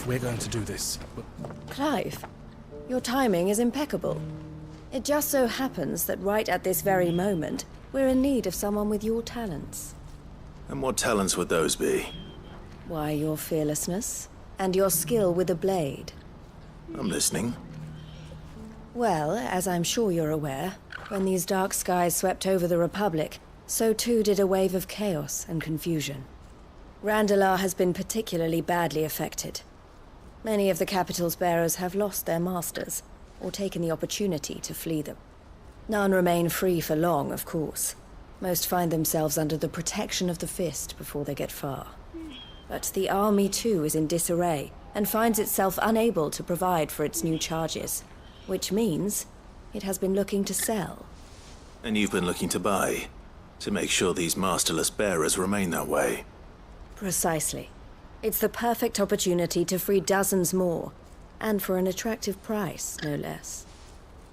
We're going to do this. Clive, your timing is impeccable. It just so happens that right at this very moment, we're in need of someone with your talents. And what talents would those be? Why, your fearlessness, and your skill with a blade. I'm listening. Well, as I'm sure you're aware, when these dark skies swept over the Republic, so too did a wave of chaos and confusion. Randalar has been particularly badly affected. Many of the capital's bearers have lost their masters, or taken the opportunity to flee them. None remain free for long, of course. Most find themselves under the protection of the Fist before they get far. But the army too is in disarray, and finds itself unable to provide for its new charges, which means it has been looking to sell. And you've been looking to buy, to make sure these masterless bearers remain that way. Precisely. It's the perfect opportunity to free dozens more, and for an attractive price, no less.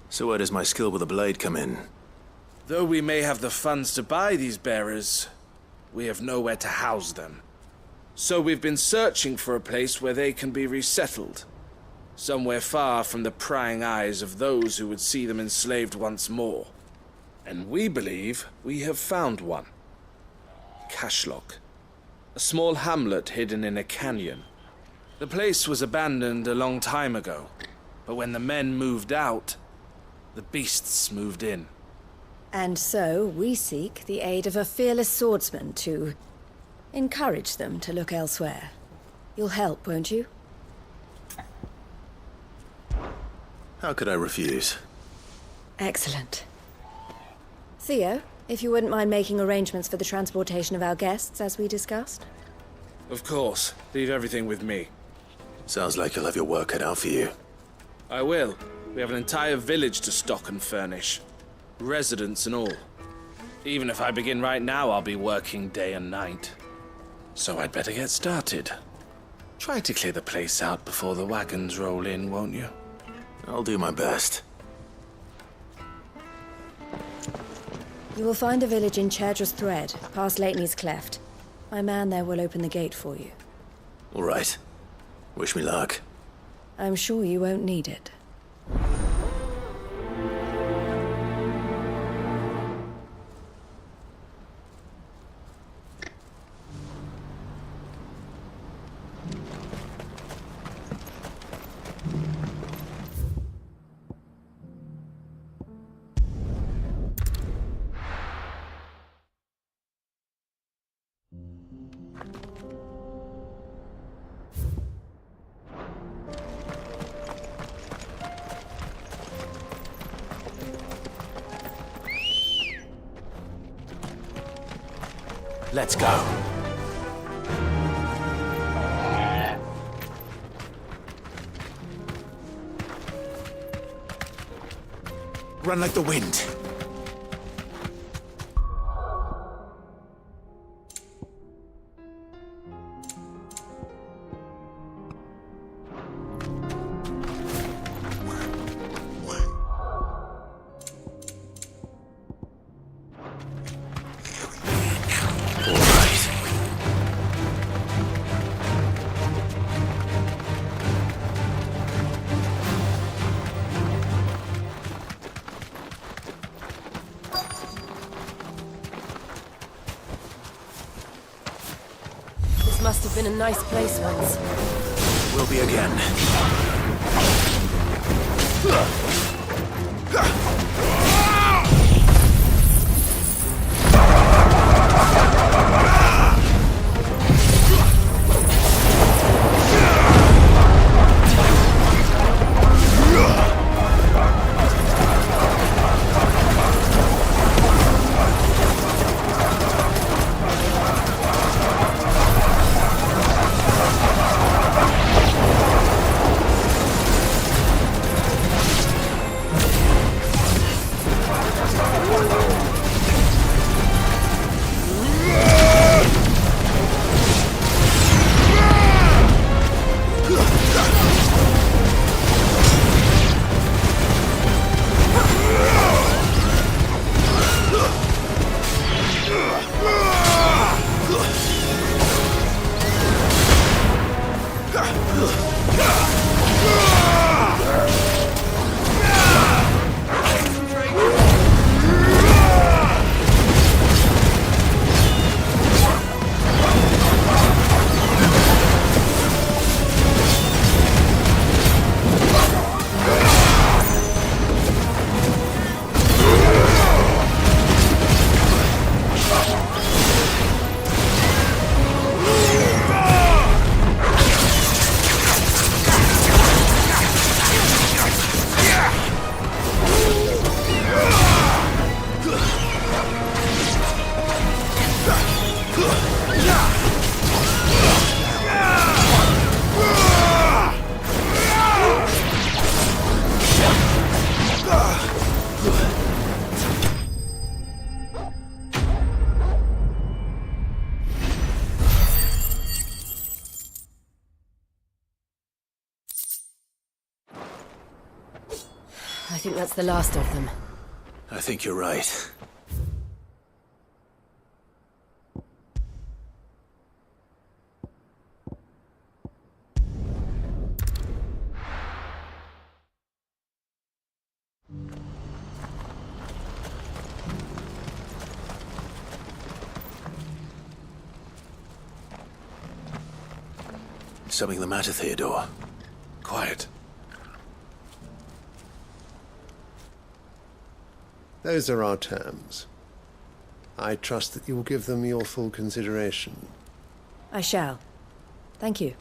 So where does my skill with a blade come in? Though we may have the funds to buy these bearers, we have nowhere to house them. So we've been searching for a place where they can be resettled. Somewhere far from the prying eyes of those who would see them enslaved once more. And we believe we have found one. Cashlock. A small hamlet hidden in a canyon. The place was abandoned a long time ago, but when the men moved out, the beasts moved in. And so we seek the aid of a fearless swordsman to encourage them to look elsewhere. You'll help, won't you? How could I refuse? Excellent. Theo, if you wouldn't mind making arrangements for the transportation of our guests, as we discussed. Of course. Leave everything with me. Sounds like you'll have your work cut out for you. I will. We have an entire village to stock and furnish. Residents and all. Even if I begin right now, I'll be working day and night. So I'd better get started. Try to clear the place out before the wagons roll in, won't you? I'll do my best. You will find a village in Chairdra's Thread, past Lateney's Cleft. My man there will open the gate for you. All right. Wish me luck. I'm sure you won't need it. Let's go. Run like the wind. in a nice place once. Will be again. I think that's the last of them. I think you're right. Something the matter, Theodore? Quiet. Those are our terms. I trust that you will give them your full consideration. I shall. Thank you.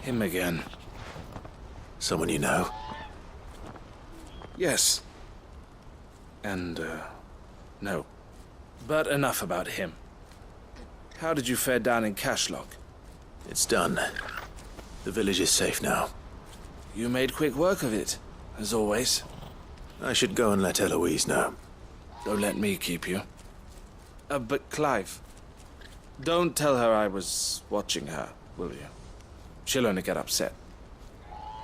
Him again. Someone you know? Yes. And, no. But enough about him. How did you fare down in Cashlock? It's done. The village is safe now. You made quick work of it, as always. I should go and let Eloise know. Don't let me keep you. But Clive, don't tell her I was watching her, will you? She'll only get upset.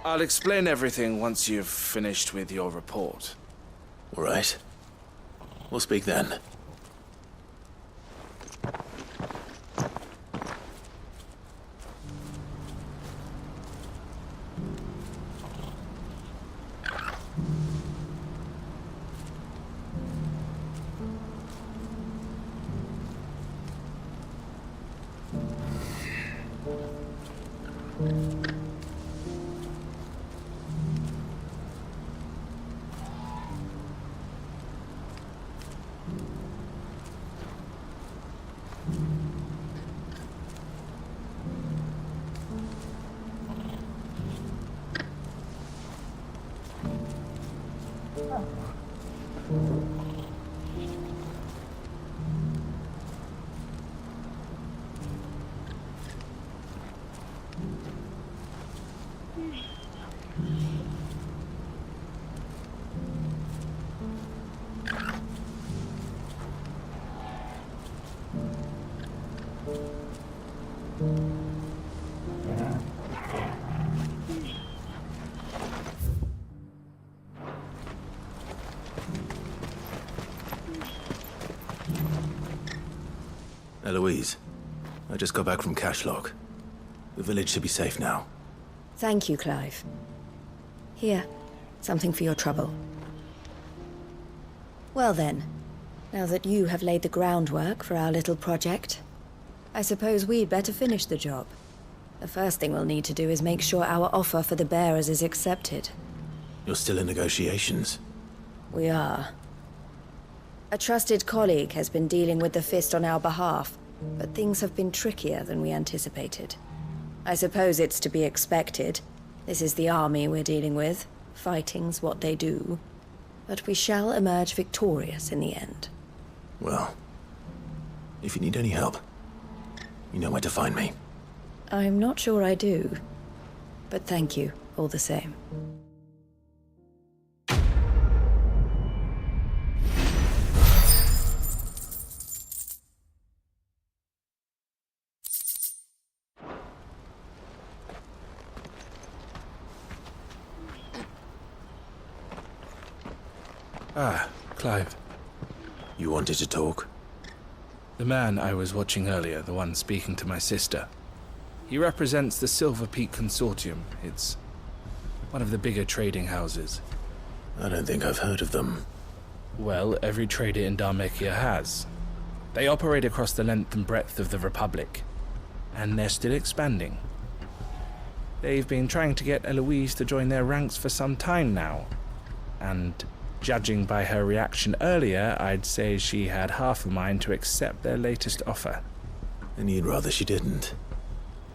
I'll explain everything once you've finished with your report. All right. We'll speak then. Eloise, I just got back from Cashlock. The village should be safe now. Thank you, Clive. Here, something for your trouble. Well then, now that you have laid the groundwork for our little project, I suppose we'd better finish the job. The first thing we'll need to do is make sure our offer for the bearers is accepted. You're still in negotiations? We are. A trusted colleague has been dealing with the Fist on our behalf, but things have been trickier than we anticipated. I suppose it's to be expected. This is the army we're dealing with. Fighting's what they do. But we shall emerge victorious in the end. Well, if you need any help, you know where to find me. I'm not sure I do. But thank you, all the same. Ah, Clive. You wanted to talk? The man I was watching earlier, the one speaking to my sister. He represents the Silver Peak Consortium. It's one of the bigger trading houses. I don't think I've heard of them. Well, every trader in Dharmekia has. They operate across the length and breadth of the Republic, and they're still expanding. They've been trying to get Eloise to join their ranks for some time now, and judging by her reaction earlier, I'd say she had half a mind to accept their latest offer. And you'd rather she didn't?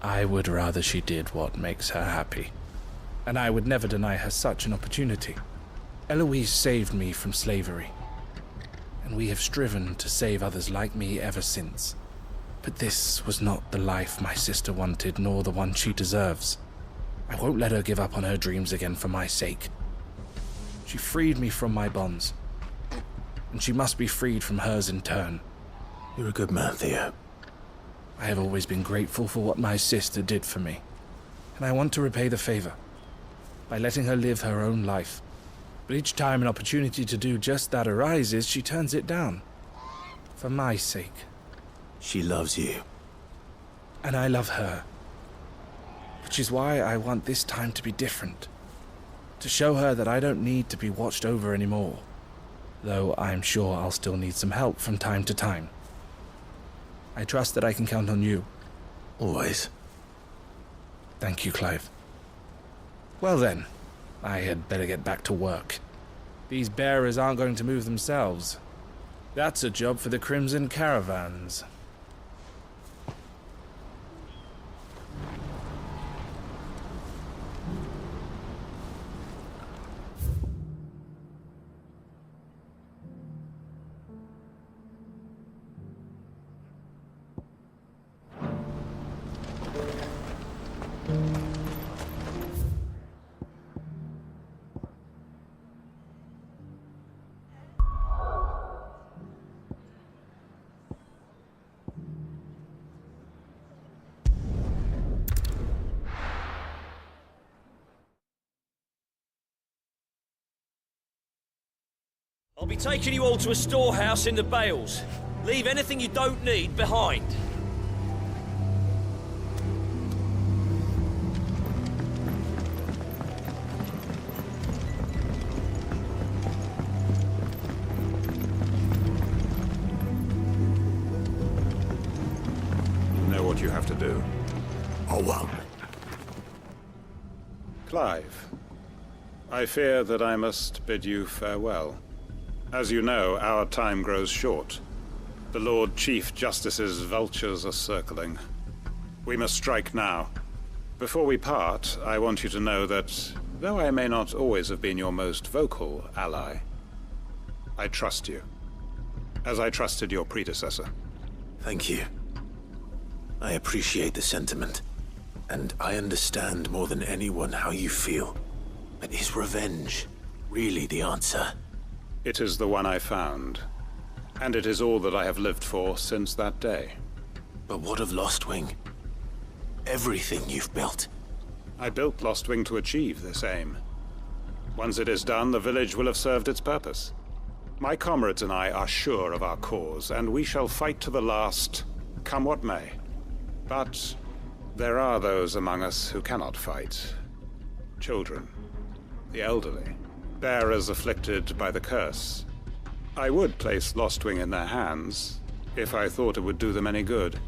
I would rather she did what makes her happy. And I would never deny her such an opportunity. Eloise saved me from slavery, and we have striven to save others like me ever since. But this was not the life my sister wanted, nor the one she deserves. I won't let her give up on her dreams again for my sake. She freed me from my bonds, and she must be freed from hers in turn. You're a good man, Theo. I have always been grateful for what my sister did for me, and I want to repay the favor by letting her live her own life. But each time an opportunity to do just that arises, she turns it down. For my sake. She loves you. And I love her. Which is why I want this time to be different. To show her that I don't need to be watched over anymore. Though I'm sure I'll still need some help from time to time. I trust that I can count on you. Always. Thank you, Clive. Well then, I had better get back to work. These bearers aren't going to move themselves. That's a job for the Crimson Caravans. I'll be taking you all to a storehouse in the Bales. Leave anything you don't need behind. You know what you have to do. Oh, well. Clive, I fear that I must bid you farewell. As you know, our time grows short. The Lord Chief Justice's vultures are circling. We must strike now. Before we part, I want you to know that, though I may not always have been your most vocal ally, I trust you, as I trusted your predecessor. Thank you. I appreciate the sentiment, and I understand more than anyone how you feel. But is revenge really the answer? It is the one I found, and it is all that I have lived for since that day. But what of Lostwing? Everything you've built. I built Lostwing to achieve this aim. Once it is done, the village will have served its purpose. My comrades and I are sure of our cause, and we shall fight to the last, come what may. But there are those among us who cannot fight, children, the elderly, bearers afflicted by the curse. I would place Lostwing in their hands, if I thought it would do them any good.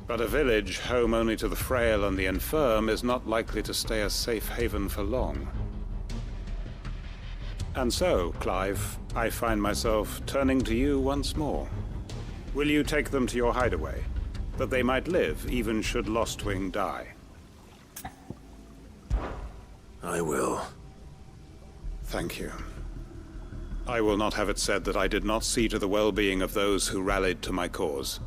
But a village home only to the frail and the infirm is not likely to stay a safe haven for long. And so, Clive, I find myself turning to you once more. Will you take them to your hideaway, that they might live even should Lostwing die? I will. Thank you. I will not have it said that I did not see to the well-being of those who rallied to my cause.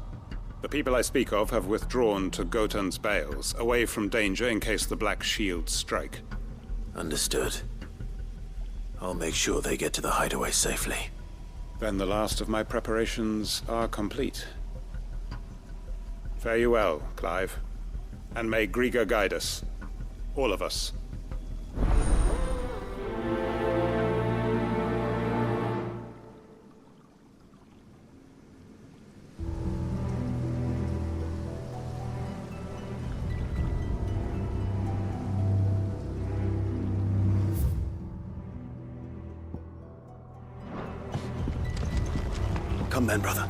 The people I speak of have withdrawn to Gotan's Bales, away from danger in case the Black Shields strike. Understood. I'll make sure they get to the hideaway safely. Then the last of my preparations are complete. Fare you well, Clive. And may Griga guide us. All of us. Come then, brother.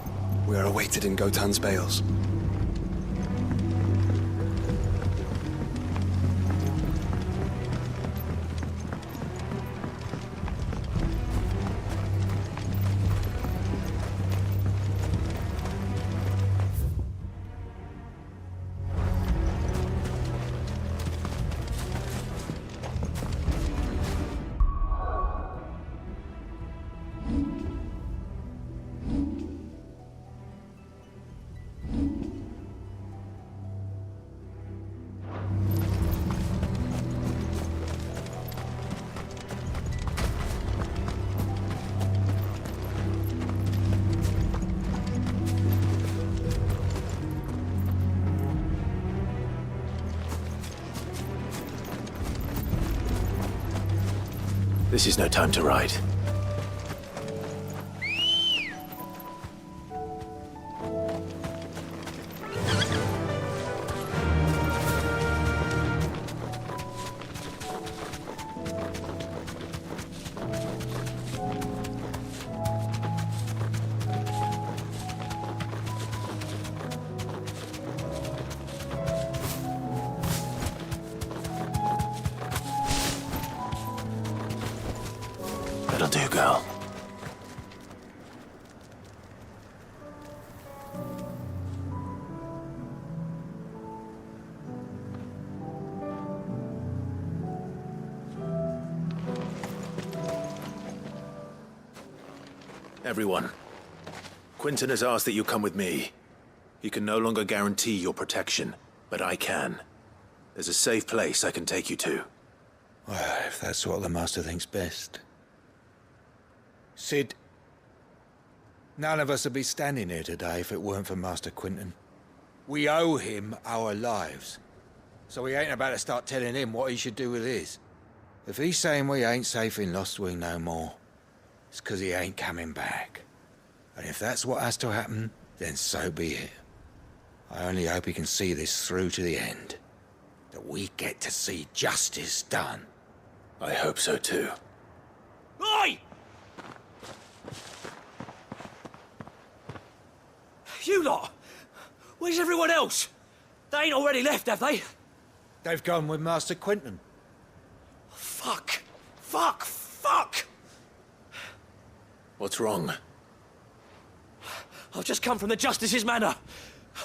We are awaited in Gotan's Bales. This is no time to ride. That'll do, girl. Everyone, Quinton has asked that you come with me. He can no longer guarantee your protection, but I can. There's a safe place I can take you to. Well, if that's what the Master thinks best. Sid, none of us would be standing here today if it weren't for Master Quinton. We owe him our lives. So we ain't about to start telling him what he should do with his. If he's saying we ain't safe in Lostwing no more, it's 'cause he ain't coming back. And if that's what has to happen, then so be it. I only hope he can see this through to the end. That we get to see justice done. I hope so too. Oi! You lot! Where's everyone else? They ain't already left, have they? They've gone with Master Quinton. Fuck! Fuck! Fuck! What's wrong? I've just come from the Justice's manor.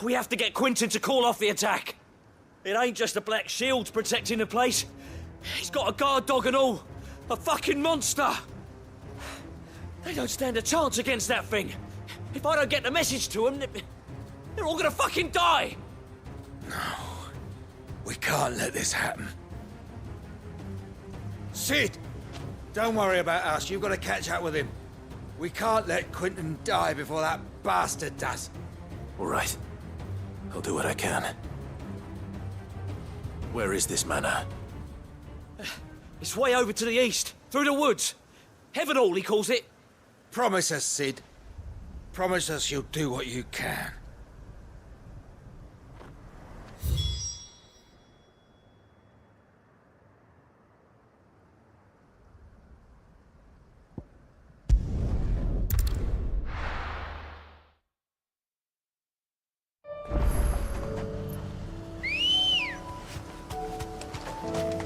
We have to get Quinton to call off the attack. It ain't just the Black Shields protecting the place. He's got a guard dog and all. A fucking monster. They don't stand a chance against that thing. If I don't get the message to them, they're all gonna fucking die. No. We can't let this happen. Sid! Don't worry about us. You've got to catch up with him. We can't let Quinton die before that bastard does. All right. I'll do what I can. Where is this manor? It's way over to the east, through the woods. Heaven Hall, he calls it. Promise us, Sid. Promise us you'll do what you can.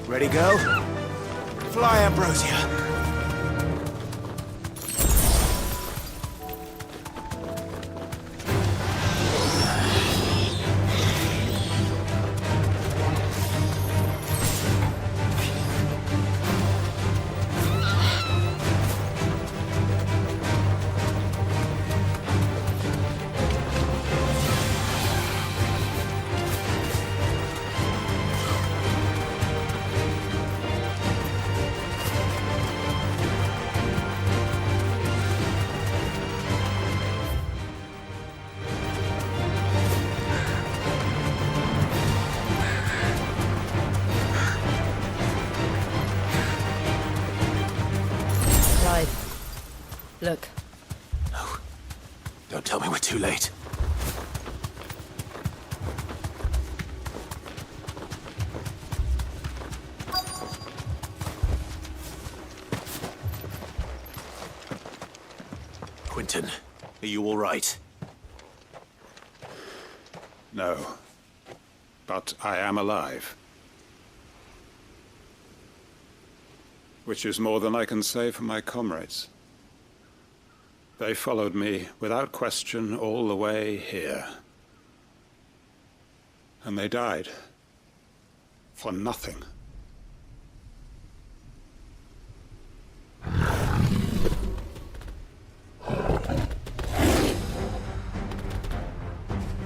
Ready, go? Fly, Ambrosia. Look. No. Don't tell me we're too late. Quentin, are you all right? No. But I am alive. Which is more than I can say for my comrades. They followed me without question all the way here. And they died. For nothing.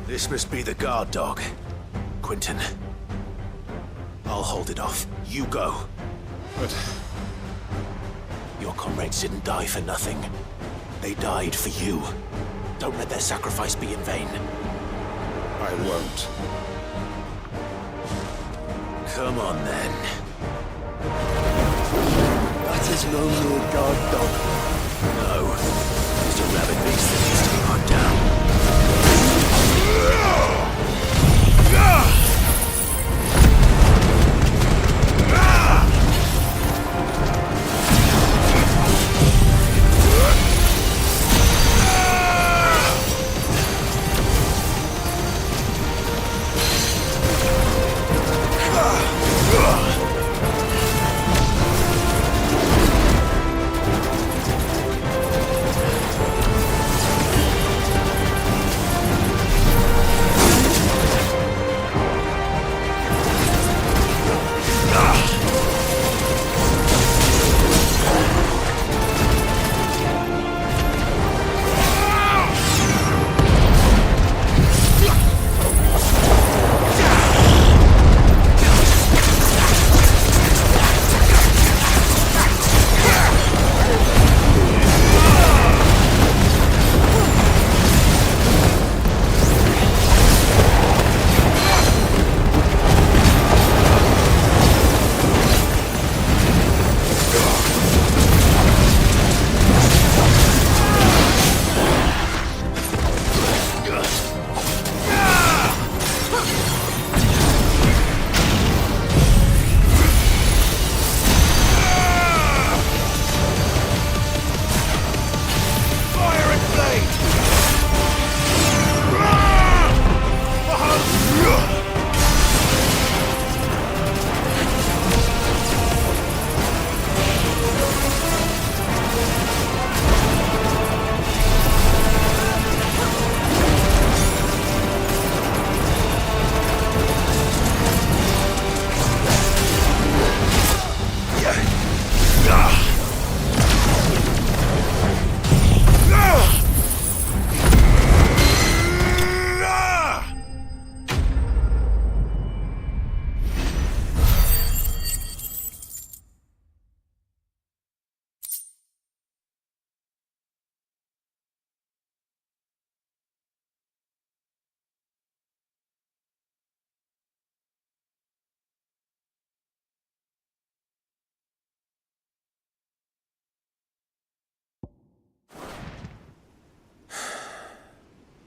This must be the guard dog. Quentin. I'll hold it off. You go. But your comrades didn't die for nothing. They died for you. Don't let their sacrifice be in vain. I won't. Come on, then. That is no mere guard dog. No. It's a rabid beast that needs to be put down.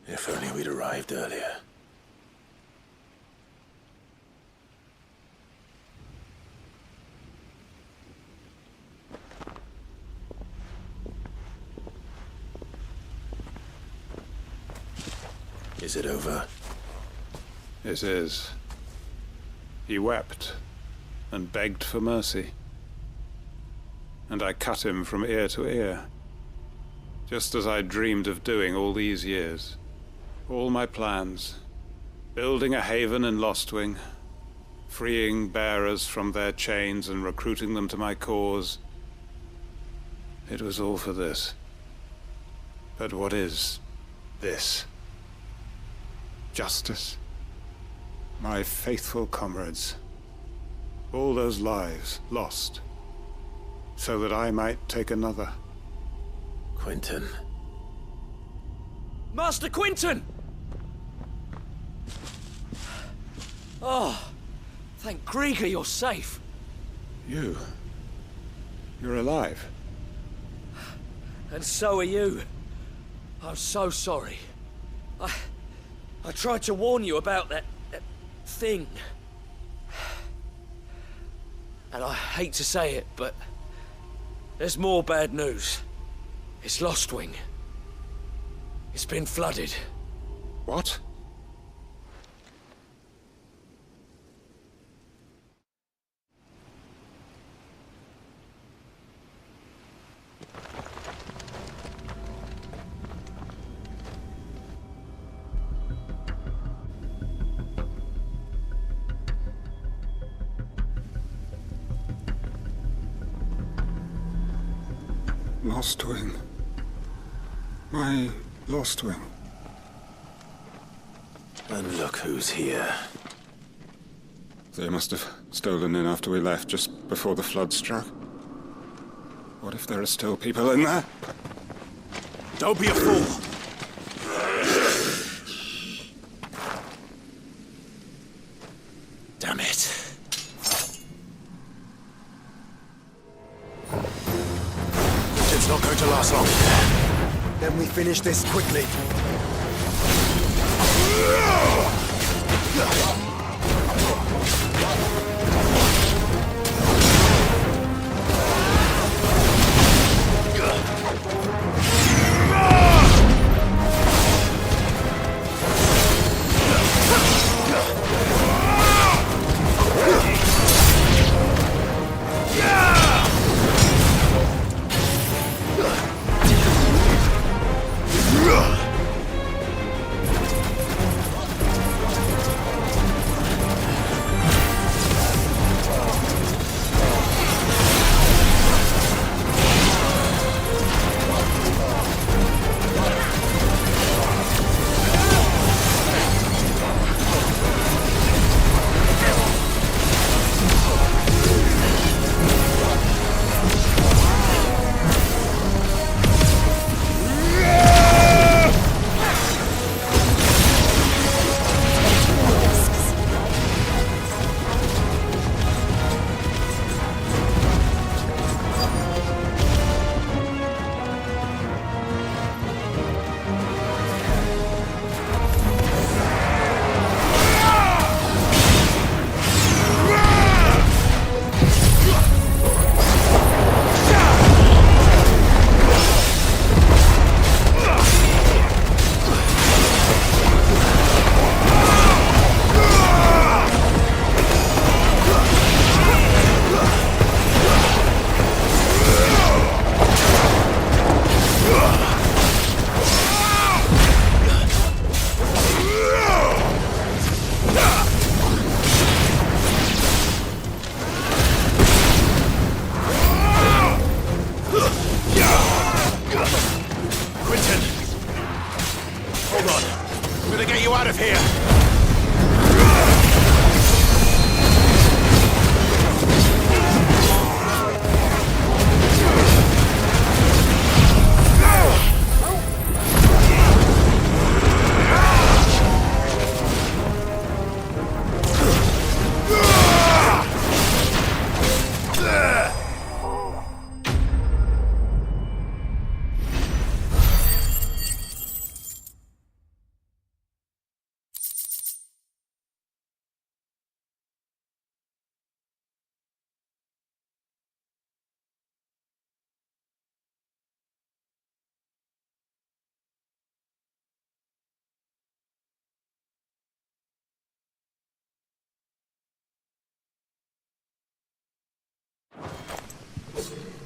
If only we'd arrived earlier. Is it over? It is. He wept. and begged for mercy. And I cut him from ear to ear, just as I dreamed of doing all these years. All my plans, building a haven in Lostwing, freeing bearers from their chains and recruiting them to my cause. It was all for this. But what is this? Justice? My faithful comrades. All those lives lost, so that I might take another. Quentin. Master Quinton! Oh, thank Grieger you're safe. You're alive. And so are you. I'm so sorry. I tried to warn you about that thing. And I hate to say it, but there's more bad news. It's Lostwing. It's been flooded. What? Lostwing. My Lostwing. And look who's here. They must have stolen in after we left, just before the flood struck. What if there are still people in there? Don't be a fool! Damn it. It's not going to last long. Then we finish this quickly.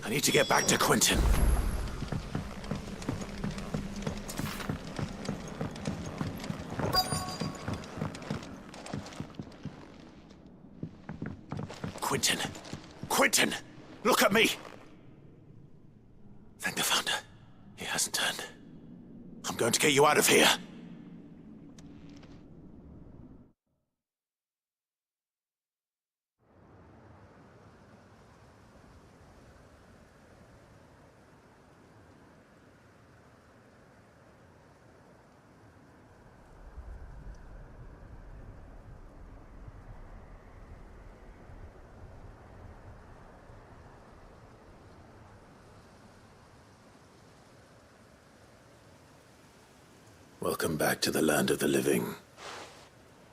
I need to get back to Quentin. Quentin! Quentin! Look at me! Thank the Founder. He hasn't turned. I'm going to get you out of here. Welcome back to the land of the living.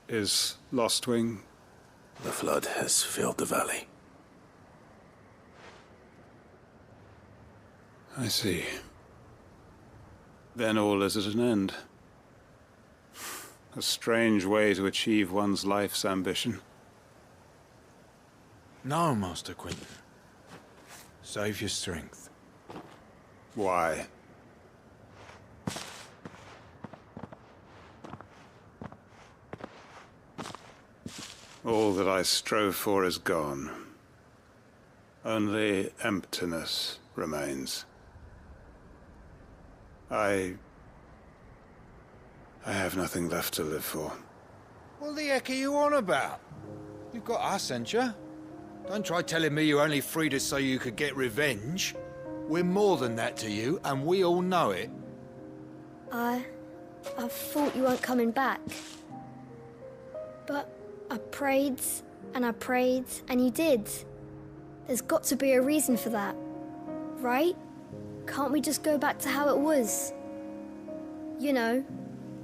Is Lostwing? The flood has filled the valley. I see. Then all is at an end. A strange way to achieve one's life's ambition. No, Master Quentin. Save your strength. Why? All that I strove for is gone. Only emptiness remains. I have nothing left to live for. What the heck are you on about? You've got us, ain't you? Don't try telling me you only freed us so you could get revenge. We're more than that to you, and we all know it. I thought you weren't coming back. But I prayed, and you did. There's got to be a reason for that, right? Can't we just go back to how it was? You know,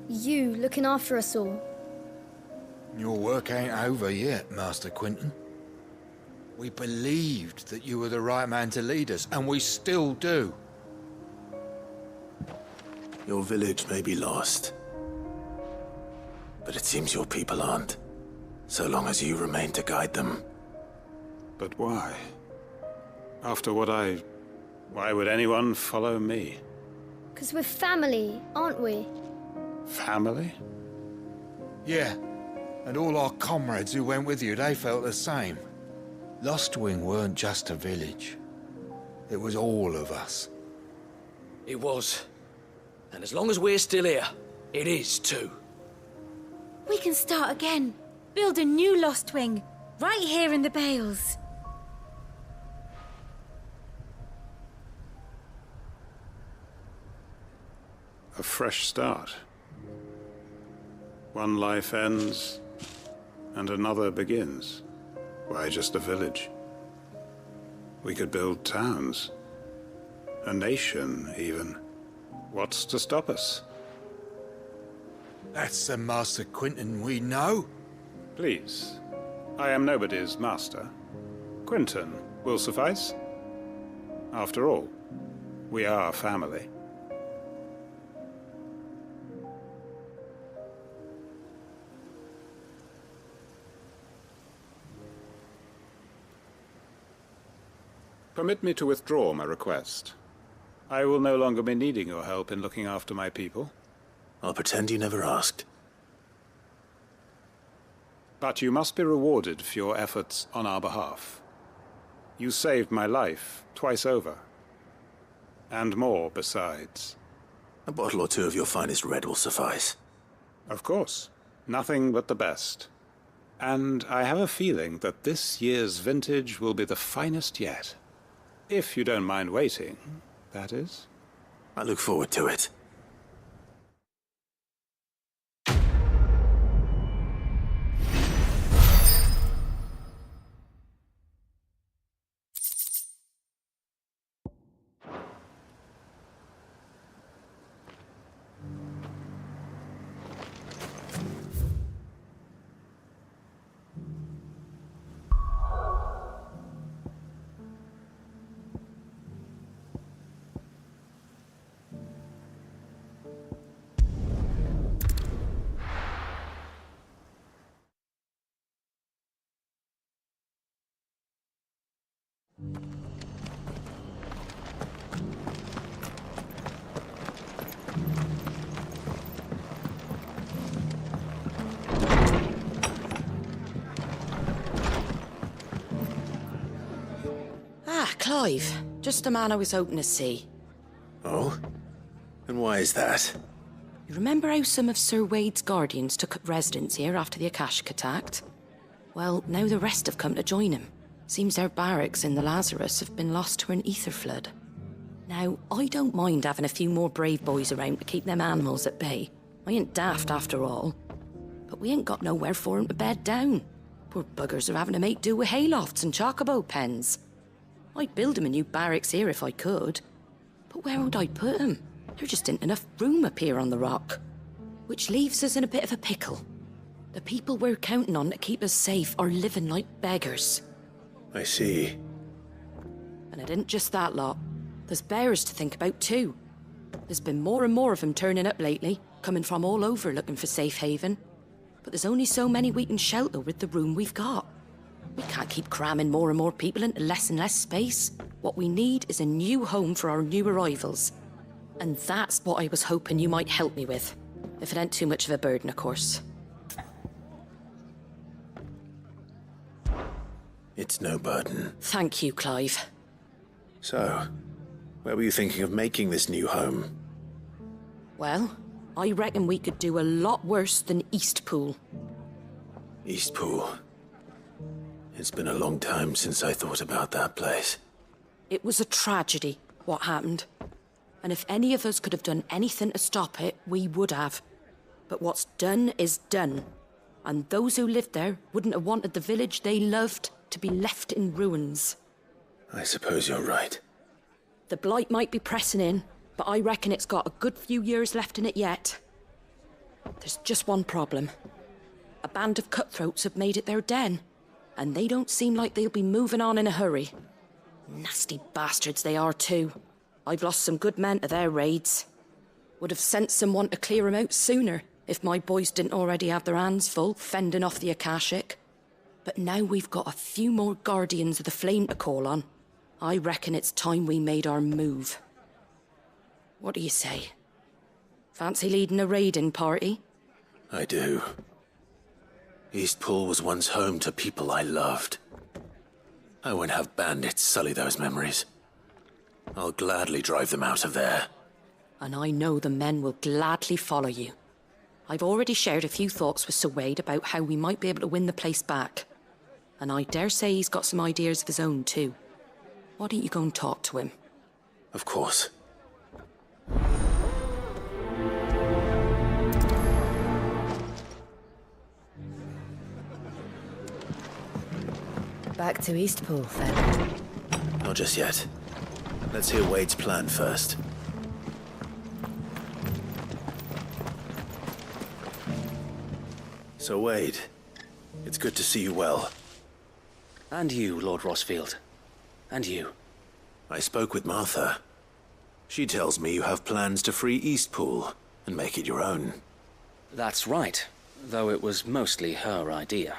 you looking after us all. Your work ain't over yet, Master Quentin. We believed that you were the right man to lead us, and we still do. Your village may be lost, but it seems your people aren't. So long as you remain to guide them. But why? After what why would anyone follow me? 'Cause we're family, aren't we? Family? Yeah, and all our comrades who went with you, they felt the same. Lostwing weren't just a village. It was all of us. It was. And as long as we're still here, it is too. We can start again. Build a new Lostwing, right here in the Bales. A fresh start. One life ends, and another begins. Why just a village? We could build towns. A nation, even. What's to stop us? That's the Master Quentin we know. Please. I am nobody's master. Quentin will suffice. After all, we are family. Permit me to withdraw my request. I will no longer be needing your help in looking after my people. I'll pretend you never asked. But you must be rewarded for your efforts on our behalf. You saved my life twice over. And more besides. A bottle or two of your finest red will suffice. Of course. Nothing but the best. And I have a feeling that this year's vintage will be the finest yet. If you don't mind waiting, that is. I look forward to it. Clive. Just the man I was hoping to see. Oh? And why is that? You remember how some of Sir Wade's guardians took up residence here after the Akashic attacked? Well, now the rest have come to join him. Seems their barracks in the Lazarus have been lost to an ether flood. Now, I don't mind having a few more brave boys around to keep them animals at bay. I ain't daft after all. But we ain't got nowhere for 'em to bed down. Poor buggers are having to make do with haylofts and chocobo pens. I'd build 'em a new barracks here if I could. But where would I put 'em? There just ain't enough room up here on the rock. Which leaves us in a bit of a pickle. The people we're counting on to keep us safe are living like beggars. I see. And it isn't just that lot. There's bears to think about too. There's been more and more of them turning up lately, coming from all over looking for safe haven. But there's only so many we can shelter with the room we've got. We can't keep cramming more and more people into less and less space. What we need is a new home for our new arrivals. And that's what I was hoping you might help me with. If it ain't too much of a burden, of course. It's no burden. Thank you, Clive. So, where were you thinking of making this new home? Well, I reckon we could do a lot worse than Eastpool. Eastpool. It's been a long time since I thought about that place. It was a tragedy, what happened. And if any of us could have done anything to stop it, we would have. But what's done is done. And those who lived there wouldn't have wanted the village they loved to be left in ruins. I suppose you're right. The blight might be pressing in, but I reckon it's got a good few years left in it yet. There's just one problem. A band of cutthroats have made it their den, and they don't seem like they'll be moving on in a hurry. Nasty bastards they are too. I've lost some good men to their raids. Would have sent someone to clear 'em out sooner if my boys didn't already have their hands full fending off the Akashic. But now we've got a few more guardians of the flame to call on. I reckon it's time we made our move. What do you say? Fancy leading a raiding party? I do. Eastpool was once home to people I loved. I won't have bandits sully those memories. I'll gladly drive them out of there. And I know the men will gladly follow you. I've already shared a few thoughts with Sir Wade about how we might be able to win the place back. And I dare say he's got some ideas of his own too. Why don't you go and talk to him? Of course. Back to Eastpool, then. Not just yet. Let's hear Wade's plan first. So, Wade, it's good to see you well. And you, Lord Rossfield. And you. I spoke with Martha. She tells me you have plans to free Eastpool and make it your own. That's right, though it was mostly her idea.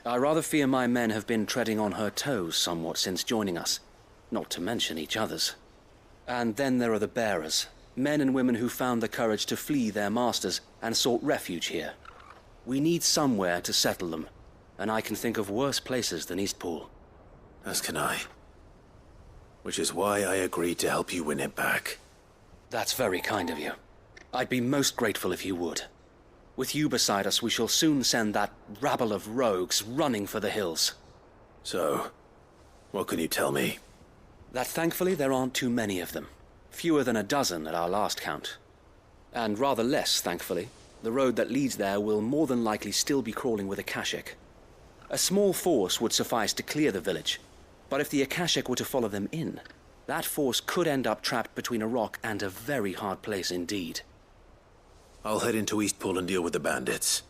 I rather fear my men have been treading on her toes somewhat since joining us, not to mention each other's. And then there are the bearers, men and women who found the courage to flee their masters and sought refuge here. We need somewhere to settle them, and I can think of worse places than Eastpool. As can I. Which is why I agreed to help you win it back. That's very kind of you. I'd be most grateful if you would. With you beside us, we shall soon send that rabble of rogues running for the hills. So, what can you tell me? That thankfully there aren't too many of them. Fewer than a dozen at our last count. And rather less, thankfully. The road that leads there will more than likely still be crawling with Akashic. A small force would suffice to clear the village, but if the Akashic were to follow them in, that force could end up trapped between a rock and a very hard place indeed. I'll head into Eastpool and deal with the bandits.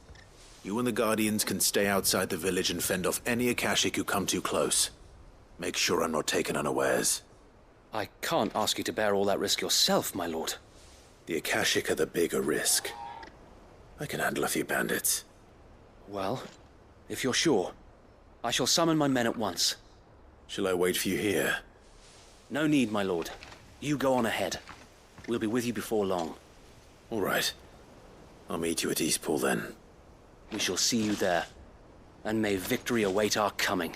You and the Guardians can stay outside the village and fend off any Akashic who come too close. Make sure I'm not taken unawares. I can't ask you to bear all that risk yourself, my lord. The Akashic are the bigger risk. I can handle a few bandits. Well, if you're sure, I shall summon my men at once. Shall I wait for you here? No need, my lord. You go on ahead. We'll be with you before long. All right. I'll meet you at Eastpool then. We shall see you there. And may victory await our coming.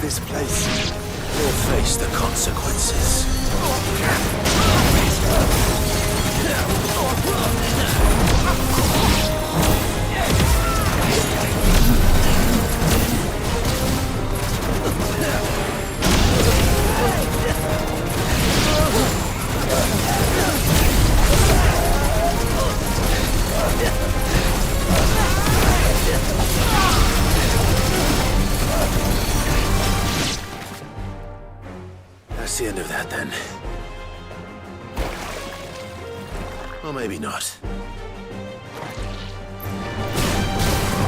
this place. Or face the consequences. That's the end of that, then. Or maybe not.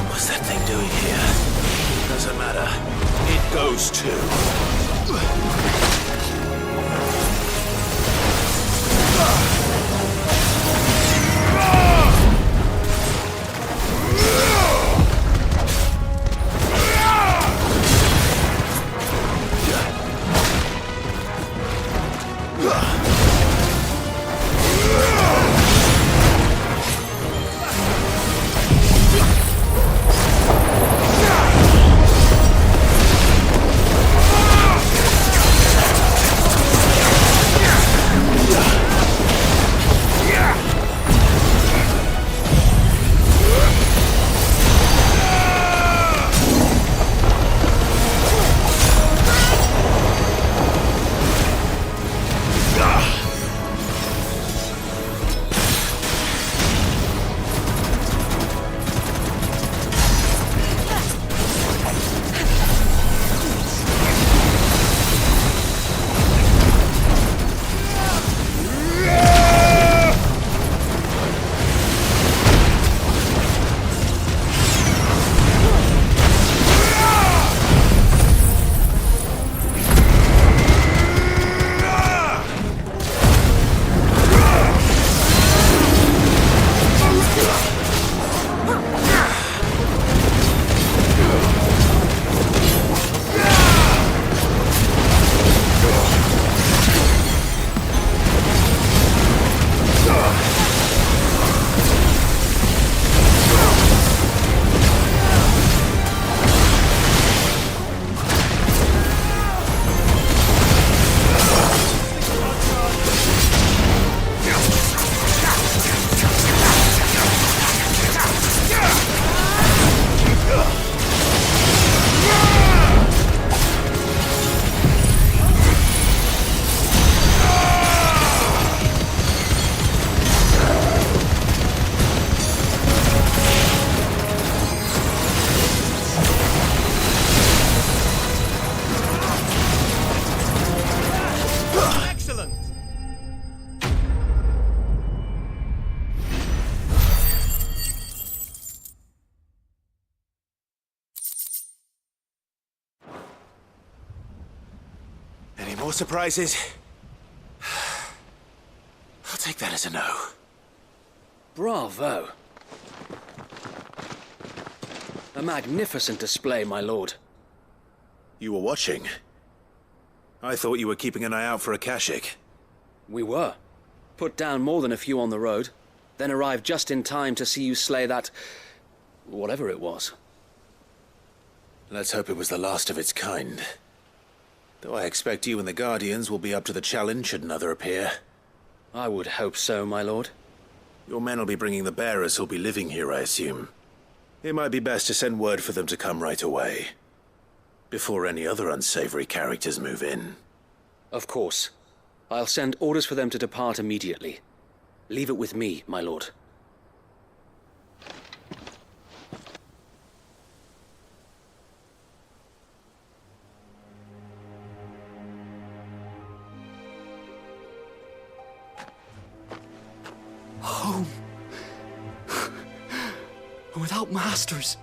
What's that thing doing here? Doesn't matter. It goes too. Any more surprises? I'll take that as a no. Bravo. A magnificent display, my lord. You were watching? I thought you were keeping an eye out for a Kashik. We were. Put down more than a few on the road, then arrived just in time to see you slay that... whatever it was. Let's hope it was the last of its kind. Though I expect you and the Guardians will be up to the challenge should another appear. I would hope so, my lord. Your men will be bringing the bearers who'll be living here, I assume. It might be best to send word for them to come right away, before any other unsavory characters move in. Of course. I'll send orders for them to depart immediately. Leave it with me, my lord. Home. Without masters.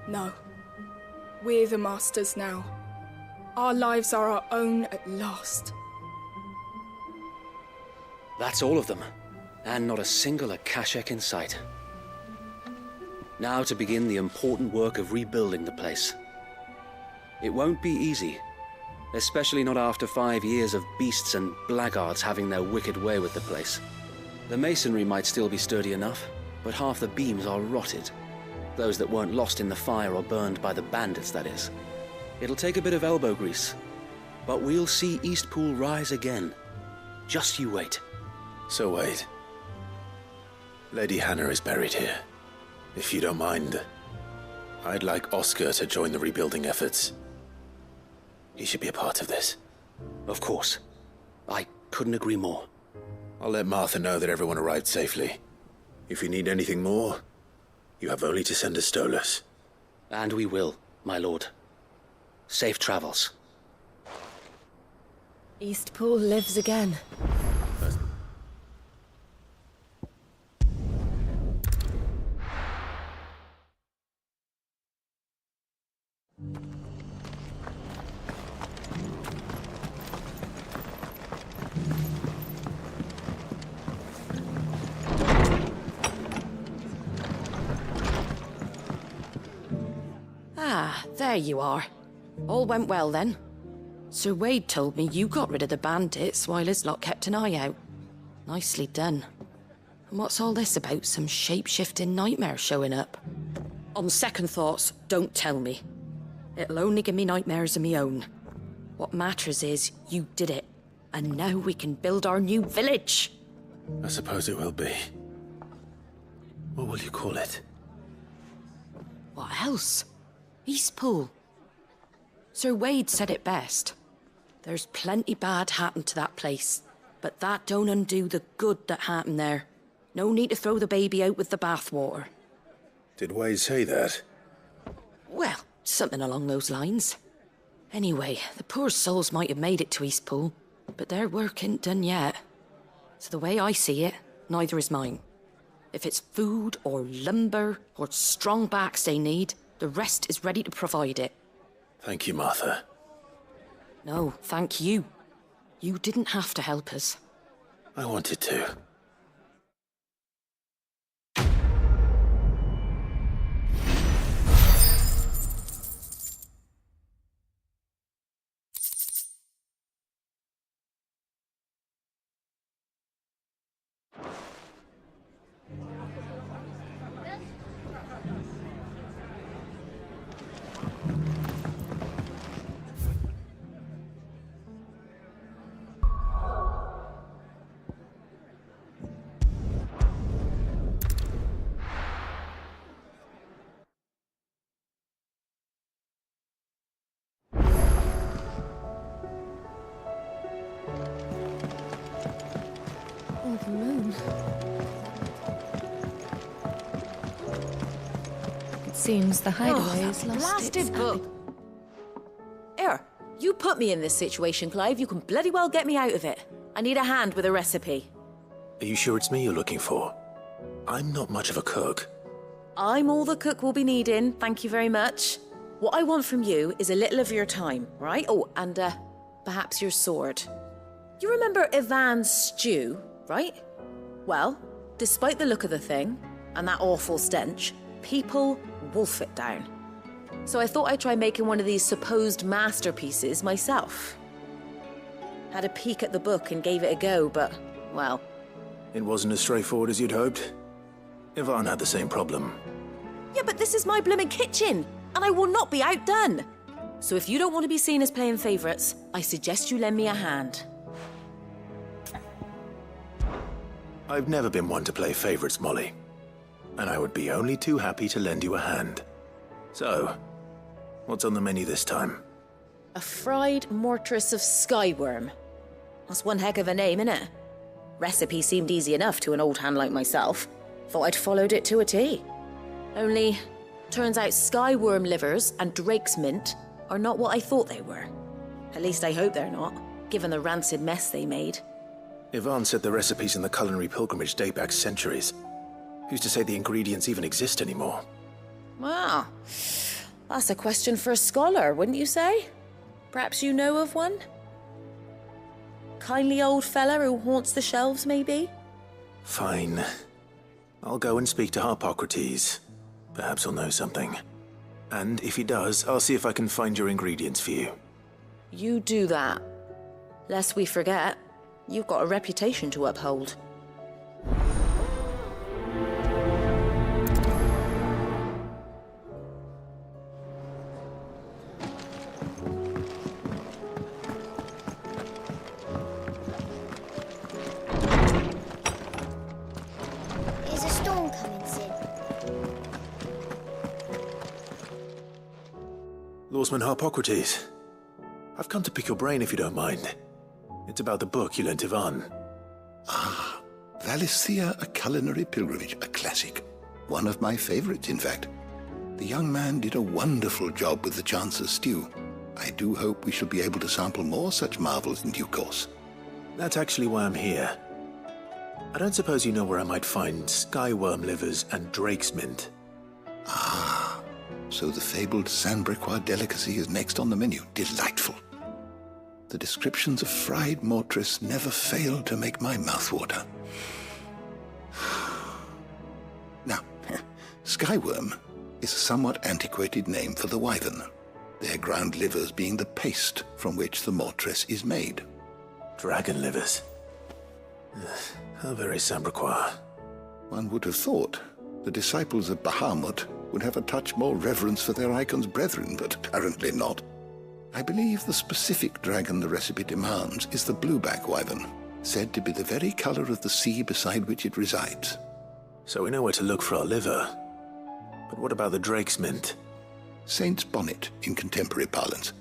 No. We're the masters now. Our lives are our own at last. That's all of them. And not a single Akashek in sight. Now to begin the important work of rebuilding the place. It won't be easy. Especially not after 5 years of beasts and blackguards having their wicked way with the place. The masonry might still be sturdy enough, but half the beams are rotted. Those that weren't lost in the fire or burned by the bandits, that is. It'll take a bit of elbow grease, but we'll see Eastpool rise again. Just you wait. So wait. Lady Hannah is buried here. If you don't mind, I'd like Oscar to join the rebuilding efforts. He should be a part of this. Of course. I couldn't agree more. I'll let Martha know that everyone arrived safely. If you need anything more, you have only to send a Stolas. And we will, my lord. Safe travels. Eastpool lives again. Ah, there you are. All went well then. Sir Wade told me you got rid of the bandits while his lot kept an eye out. Nicely done. And what's all this about some shape-shifting nightmare showing up? On second thoughts, don't tell me. It'll only give me nightmares of me own. What matters is you did it. And now we can build our new village. I suppose it will be. What will you call it? What else? Eastpool. Sir Wade said it best. There's plenty bad happened to that place, but that don't undo the good that happened there. No need to throw the baby out with the bathwater. Did Wade say that? Well, something along those lines. Anyway, the poor souls might have made it to Eastpool, but their work ain't done yet. So the way I see it, neither is mine. If it's food or lumber or strong backs they need, the rest is ready to provide it. Thank you, Martha. No, thank you. You didn't have to help us. I wanted to. Oh, the moon. It seems the hideaway has lost blasted its book. Here, you put me in this situation, Clive. You can bloody well get me out of it. I need a hand with a recipe. Are you sure it's me you're looking for? I'm not much of a cook. I'm all the cook will be needing, thank you very much. What I want from you is a little of your time, right? Oh, and perhaps your sword. You remember Ivan's stew, right? Well, despite the look of the thing, and that awful stench, people wolf it down. So I thought I'd try making one of these supposed masterpieces myself. Had a peek at the book and gave it a go, but, well... It wasn't as straightforward as you'd hoped. Ivan had the same problem. Yeah, but this is my blooming kitchen, and I will not be outdone. So if you don't want to be seen as playing favourites, I suggest you lend me a hand. I've never been one to play favourites, Molly. And I would be only too happy to lend you a hand. So, what's on the menu this time? A fried mortress of skyworm. That's one heck of a name, innit? Recipe seemed easy enough to an old hand like myself. Thought I'd followed it to a T. Only, turns out skyworm livers and drake's mint are not what I thought they were. At least I hope they're not, given the rancid mess they made. Ivan said the recipes in the culinary pilgrimage date back centuries. Who's to say the ingredients even exist anymore? Wow. That's a question for a scholar, wouldn't you say? Perhaps you know of one? Kindly old fella who haunts the shelves, maybe? Fine. I'll go and speak to Harpocrates. Perhaps he'll know something. And if he does, I'll see if I can find your ingredients for you. You do that. Lest we forget, you've got a reputation to uphold. Lawsman Harpocrates. I've come to pick your brain if you don't mind. It's about the book you lent Ivan. Ah, Valisthea, A Culinary Pilgrimage, a classic. One of my favorites, in fact. The young man did a wonderful job with the Chance's stew. I do hope we shall be able to sample more such marvels in due course. That's actually why I'm here. I don't suppose you know where I might find skyworm livers and drake's mint. Ah, so the fabled Sandbrequois delicacy is next on the menu. Delightful. The descriptions of fried mortress never failed to make my mouth water. Now, skyworm is a somewhat antiquated name for the wyvern, their ground livers being the paste from which the mortress is made. Dragon livers. How very Sandbrequois. One would have thought the disciples of Bahamut would have a touch more reverence for their icon's brethren, but apparently not. I believe the specific dragon the recipe demands is the blueback wyvern, said to be the very color of the sea beside which it resides. So we know where to look for our liver. But what about the drake's mint? Saint's bonnet in contemporary parlance,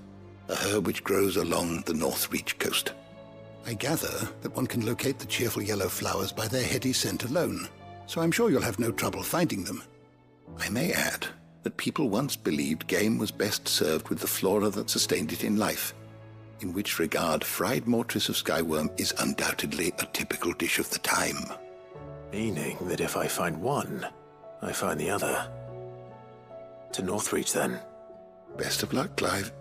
a herb which grows along the North Reach coast. I gather that one can locate the cheerful yellow flowers by their heady scent alone, so I'm sure you'll have no trouble finding them. I may add that people once believed game was best served with the flora that sustained it in life, in which regard fried mortress of skyworm is undoubtedly a typical dish of the time. Meaning that if I find one, I find the other. To Northreach, then. Best of luck, Clive.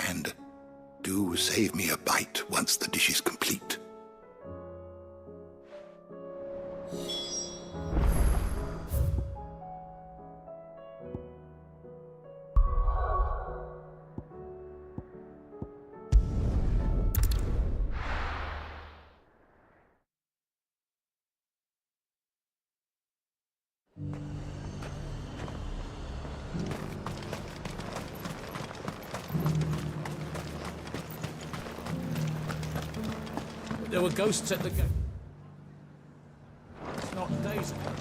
And do save me a bite once the dish is complete. There were ghosts at the gate. It's not days ago.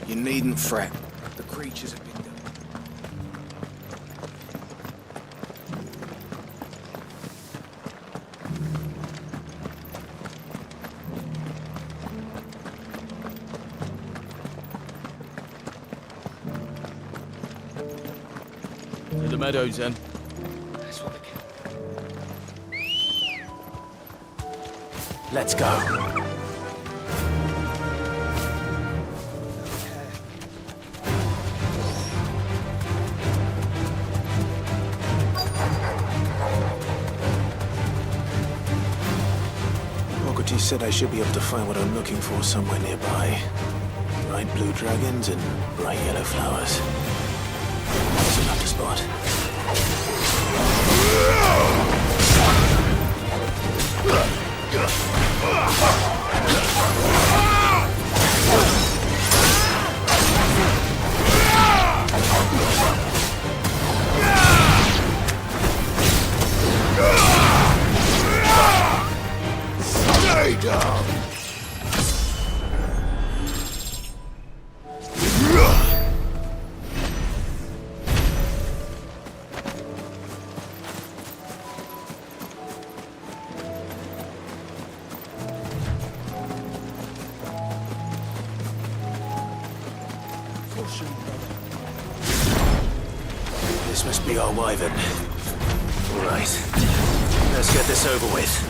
You needn't fret. The creatures have been done. To the meadows, then. Let's go. Socrates said I should be able to find what I'm looking for somewhere nearby. Bright blue dragons and bright yellow flowers. That's enough to spot. Stay down! This must be our wyvern. All right. Let's get this over with.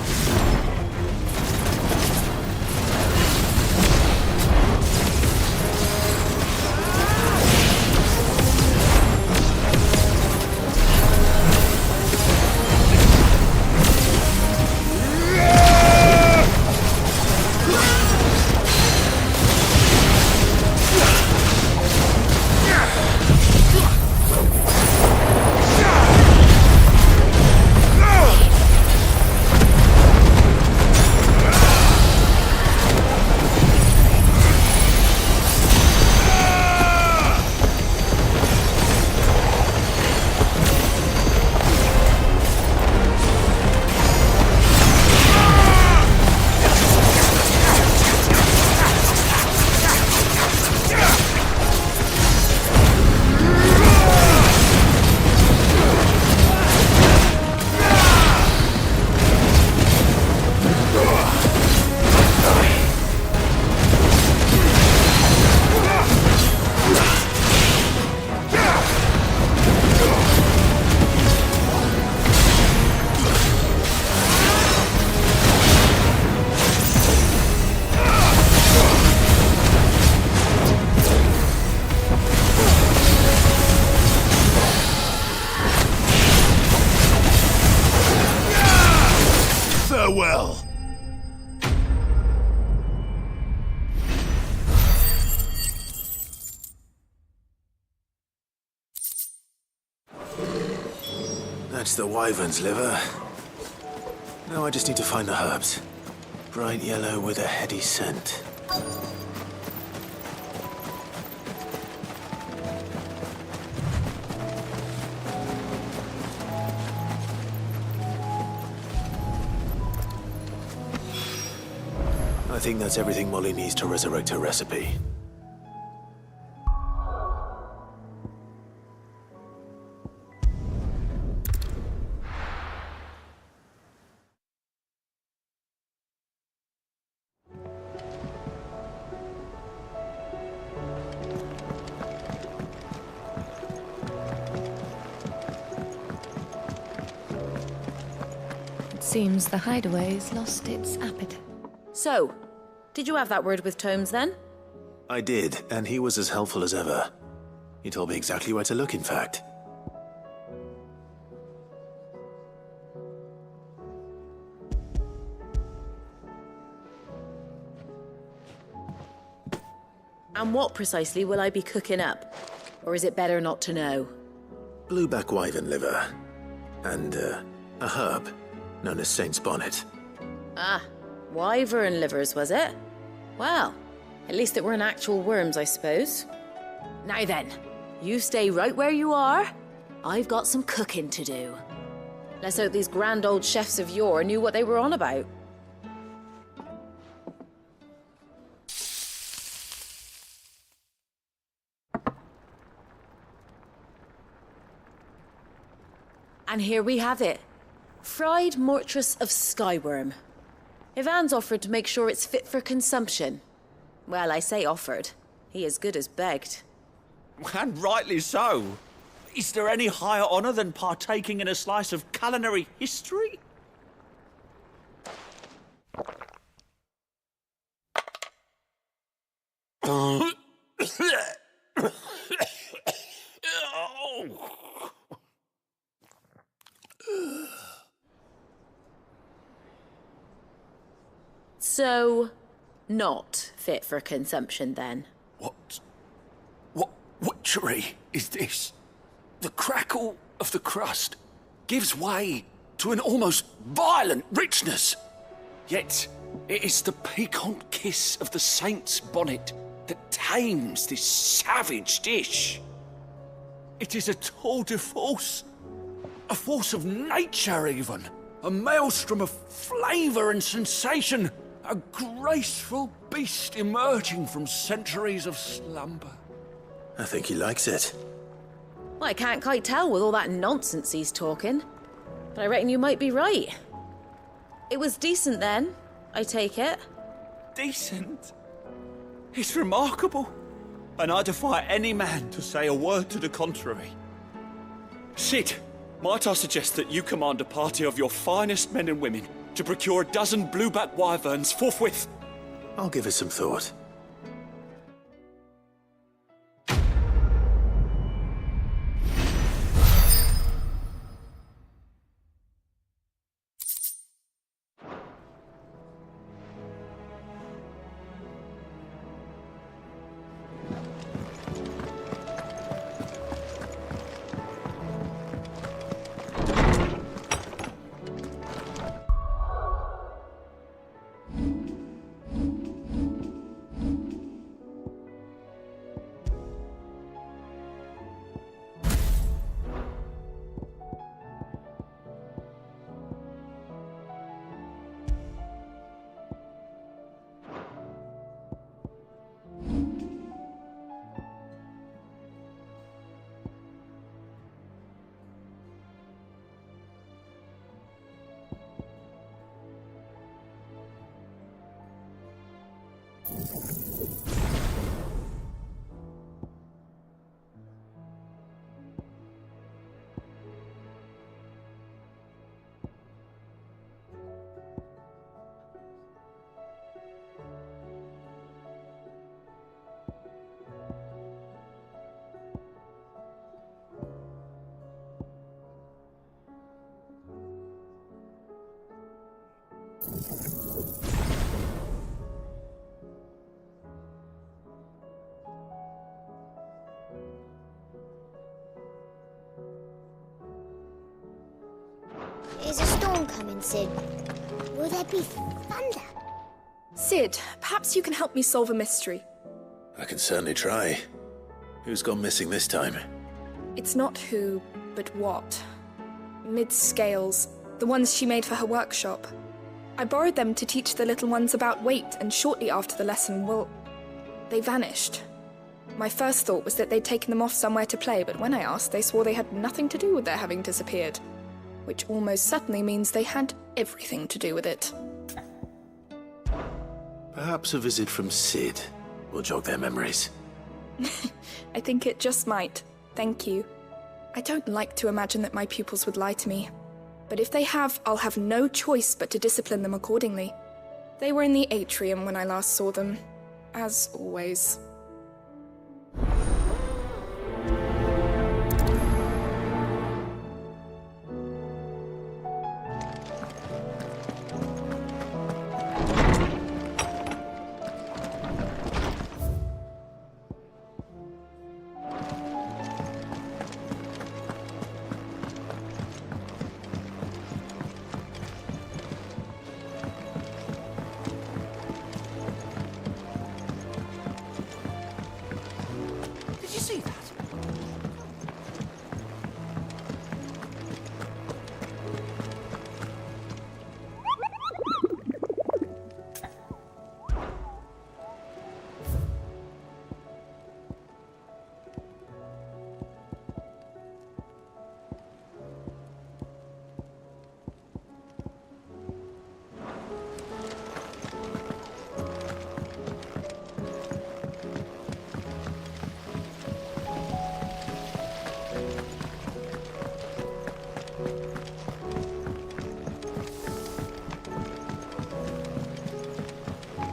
That's the wyvern's liver. Now I just need to find the herbs. Bright yellow with a heady scent. I think that's everything Molly needs to resurrect her recipe. It seems the hideaway's lost its appetite. So, did you have that word with Tomes then? I did, and he was as helpful as ever. He told me exactly where to look, in fact. And what precisely will I be cooking up? Or is it better not to know? Blueback wyvern liver. And, a herb known as Saint's Bonnet. Ah, wyvern livers, was it? Well, at least it weren't actual worms, I suppose. Now then, you stay right where you are. I've got some cooking to do. Let's hope these grand old chefs of yore knew what they were on about. And here we have it. Fried mortress of skyworm. Ivan's offered to make sure it's fit for consumption. Well, I say offered. He as good as begged. And rightly so. Is there any higher honour than partaking in a slice of culinary history? So, not fit for consumption then? What witchery is this? The crackle of the crust gives way to an almost violent richness. Yet, it is the piquant kiss of the saint's bonnet that tames this savage dish. It is a tour de force, a force of nature even, a maelstrom of flavour and sensation, a graceful beast emerging from centuries of slumber. I think he likes it. Well, I can't quite tell with all that nonsense he's talking. But I reckon you might be right. It was decent then, I take it. Decent? It's remarkable. And I defy any man to say a word to the contrary. Sid, might I suggest that you command a party of your finest men and women to procure a dozen blueback wyverns forthwith? I'll give it some thought. Is a storm coming, Sid? Will there be thunder? Sid, perhaps you can help me solve a mystery. I can certainly try. Who's gone missing this time? It's not who, but what. Mid's scales, the ones she made for her workshop. I borrowed them to teach the little ones about weight, and shortly after the lesson, well, they vanished. My first thought was that they'd taken them off somewhere to play, but when I asked, they swore they had nothing to do with their having disappeared. Which almost certainly means they had everything to do with it. Perhaps a visit from Sid will jog their memories. I think it just might. Thank you. I don't like to imagine that my pupils would lie to me. But if they have, I'll have no choice but to discipline them accordingly. They were in the atrium when I last saw them. As always. Did you see that?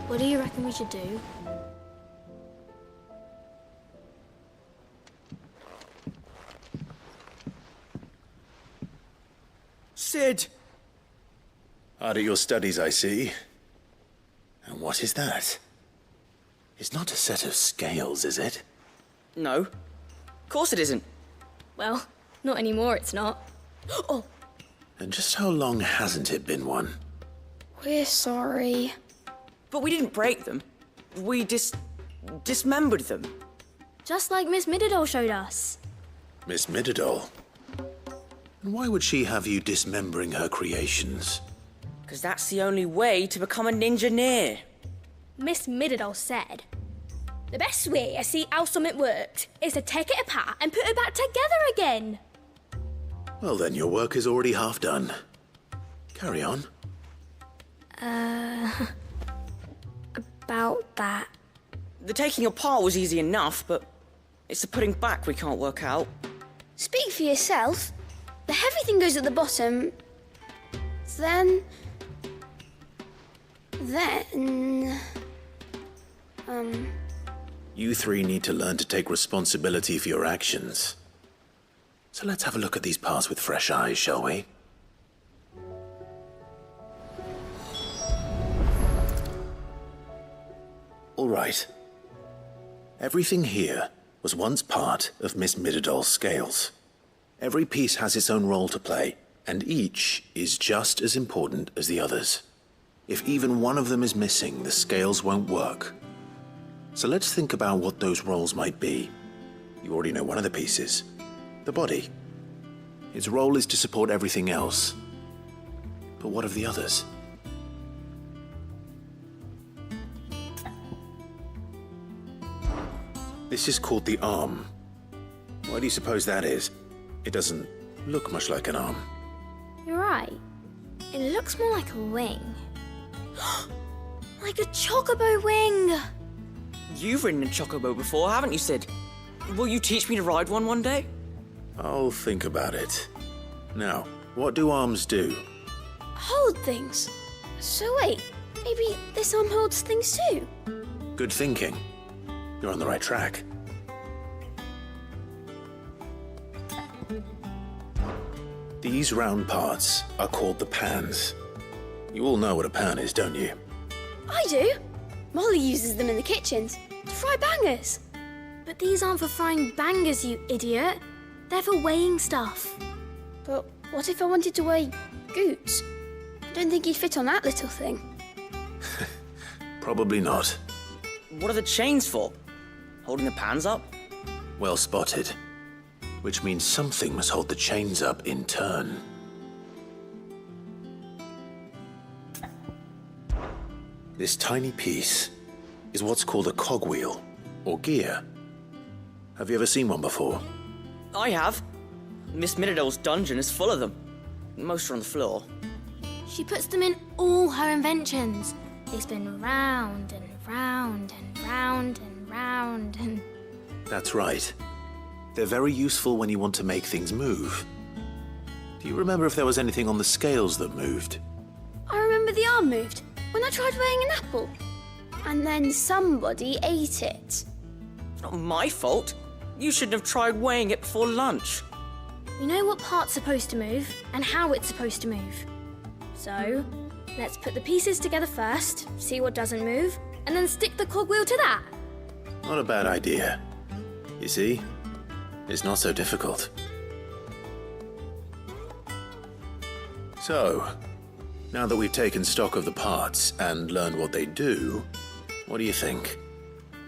What do you reckon we should do? Sid! Hard at your studies, I see. And what is that? It's not a set of scales, is it? No. Of course it isn't. Well, not anymore, it's not. Oh! And just how long hasn't it been one? We're sorry. But we didn't break them. We dismembered them. Just like Miss Mididol showed us. Miss Mididol? And why would she have you dismembering her creations? Because that's the only way to become a ninja-neer. Miss Mididol said, the best way to see how something worked is to take it apart and put it back together again. Well then, your work is already half done. Carry on. About that. The taking apart was easy enough, but it's the putting back we can't work out. Speak for yourself. The heavy thing goes at the bottom. Then... You three need to learn to take responsibility for your actions. So let's have a look at these parts with fresh eyes, shall we? All right. Everything here was once part of Miss Mididol's scales. Every piece has its own role to play, and each is just as important as the others. If even one of them is missing, the scales won't work. So let's think about what those roles might be. You already know one of the pieces, the body. Its role is to support everything else. But what of the others? This is called the arm. Why do you suppose that is? It doesn't look much like an arm. You're right. It looks more like a wing. Like a chocobo wing! You've ridden a chocobo before, haven't you, Sid? Will you teach me to ride one day? I'll think about it. Now, what do arms do? Hold things. So wait, maybe this arm holds things too? Good thinking. You're on the right track. These round parts are called the pans. You all know what a pan is, don't you? I do. Molly uses them in the kitchens to fry bangers. But these aren't for frying bangers, you idiot. They're for weighing stuff. But what if I wanted to weigh scoots. I don't think he'd fit on that little thing. Probably not. What are the chains for? Holding the pans up? Well spotted. Which means something must hold the chains up in turn. This tiny piece is what's called a cogwheel, or gear. Have you ever seen one before? I have. Miss Middledale's dungeon is full of them. Most are on the floor. She puts them in all her inventions. They spin round and round and round and round and... That's right. They're very useful when you want to make things move. Do you remember if there was anything on the scales that moved? I remember the arm moved when I tried weighing an apple. And then somebody ate it. It's not my fault. You shouldn't have tried weighing it before lunch. You know what part's supposed to move and how it's supposed to move. So, let's put the pieces together first, see what doesn't move, and then stick the cogwheel to that. Not a bad idea. You see, it's not so difficult. So, now that we've taken stock of the parts and learned what they do, what do you think?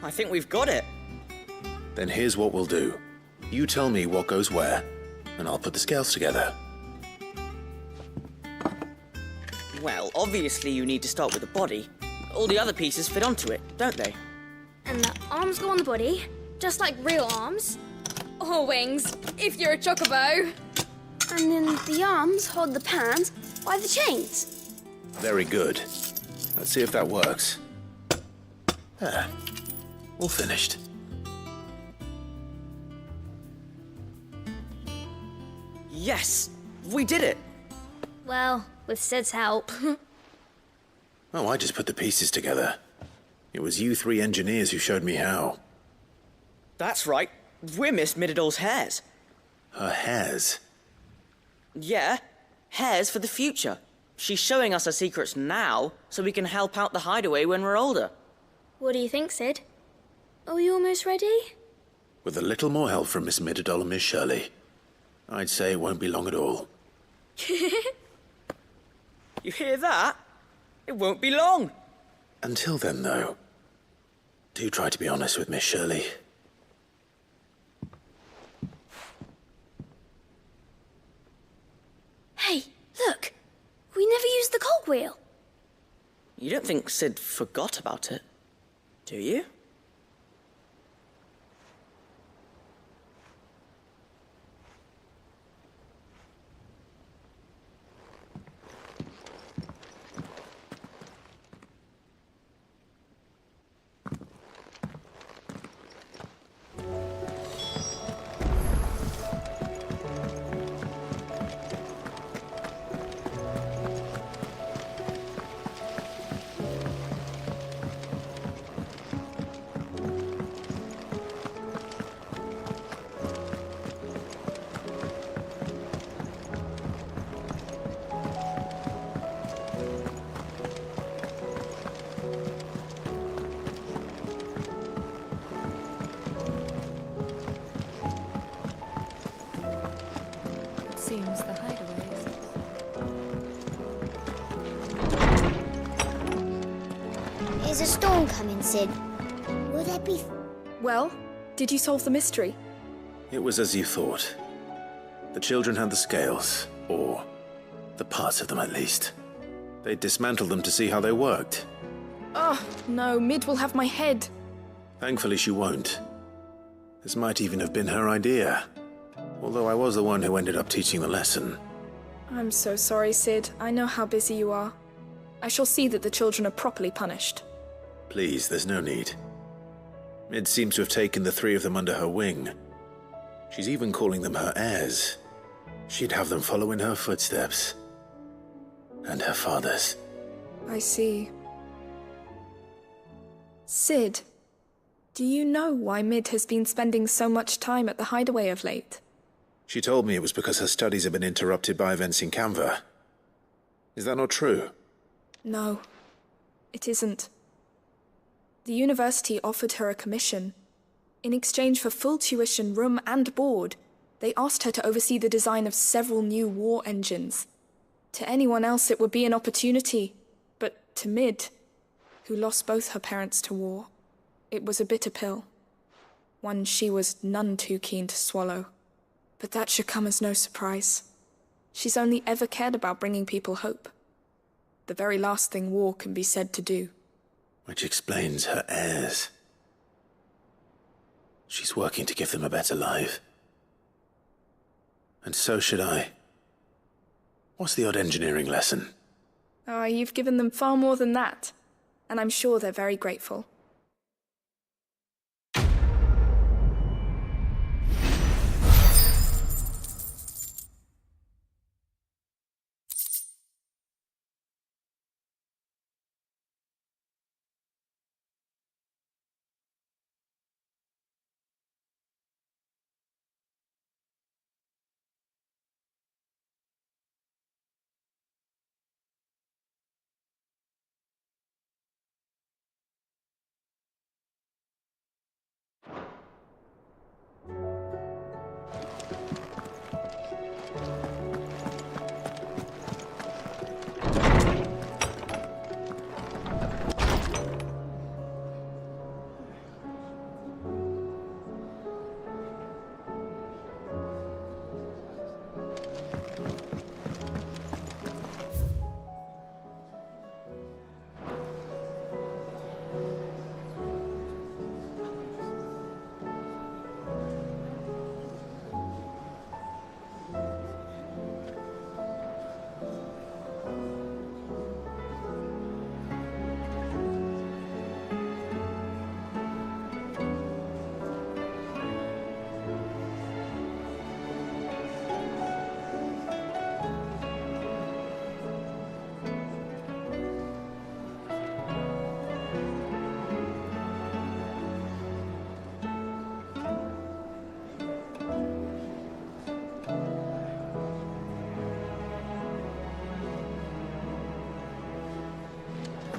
I think we've got it. Then here's what we'll do. You tell me what goes where, and I'll put the scales together. Well, obviously you need to start with the body. All the other pieces fit onto it, don't they? And the arms go on the body, just like real arms. Or wings, if you're a chocobo. And then the arms hold the pans by the chains. Very good. Let's see if that works. There. All finished. Yes! We did it! Well, with Sid's help. Oh, I just put the pieces together. It was you three engineers who showed me how. That's right. We're Miss Middledale's hares. Her hares? Yeah, hares for the future. She's showing us her secrets now, so we can help out the hideaway when we're older. What do you think, Sid? Are we almost ready? With a little more help from Miss Middledale and Miss Shirley, I'd say it won't be long at all. You hear that? It won't be long. Until then, though, do try to be honest with Miss Shirley. Hey, look! We never used the cogwheel. You don't think Sid forgot about it, do you? Seems the hideaways. Is a storm coming, Sid? Will there be... Well, did you solve the mystery? It was as you thought. The children had the scales, or the parts of them at least. They dismantled them to see how they worked. Oh, no, Mid will have my head. Thankfully she won't. This might even have been her idea. Although I was the one who ended up teaching the lesson. I'm so sorry, Sid. I know how busy you are. I shall see that the children are properly punished. Please, there's no need. Mid seems to have taken the three of them under her wing. She's even calling them her heirs. She'd have them follow in her footsteps. And her father's. I see. Sid, do you know why Mid has been spending so much time at the hideaway of late? She told me it was because her studies have been interrupted by events in Canva. Is that not true? No, it isn't. The university offered her a commission. In exchange for full tuition, room and board, they asked her to oversee the design of several new war engines. To anyone else it would be an opportunity, but to Mid, who lost both her parents to war, it was a bitter pill. One she was none too keen to swallow. But that should come as no surprise. She's only ever cared about bringing people hope. The very last thing war can be said to do. Which explains her heirs. She's working to give them a better life. And so should I. What's the odd engineering lesson? Oh, you've given them far more than that. And I'm sure they're very grateful.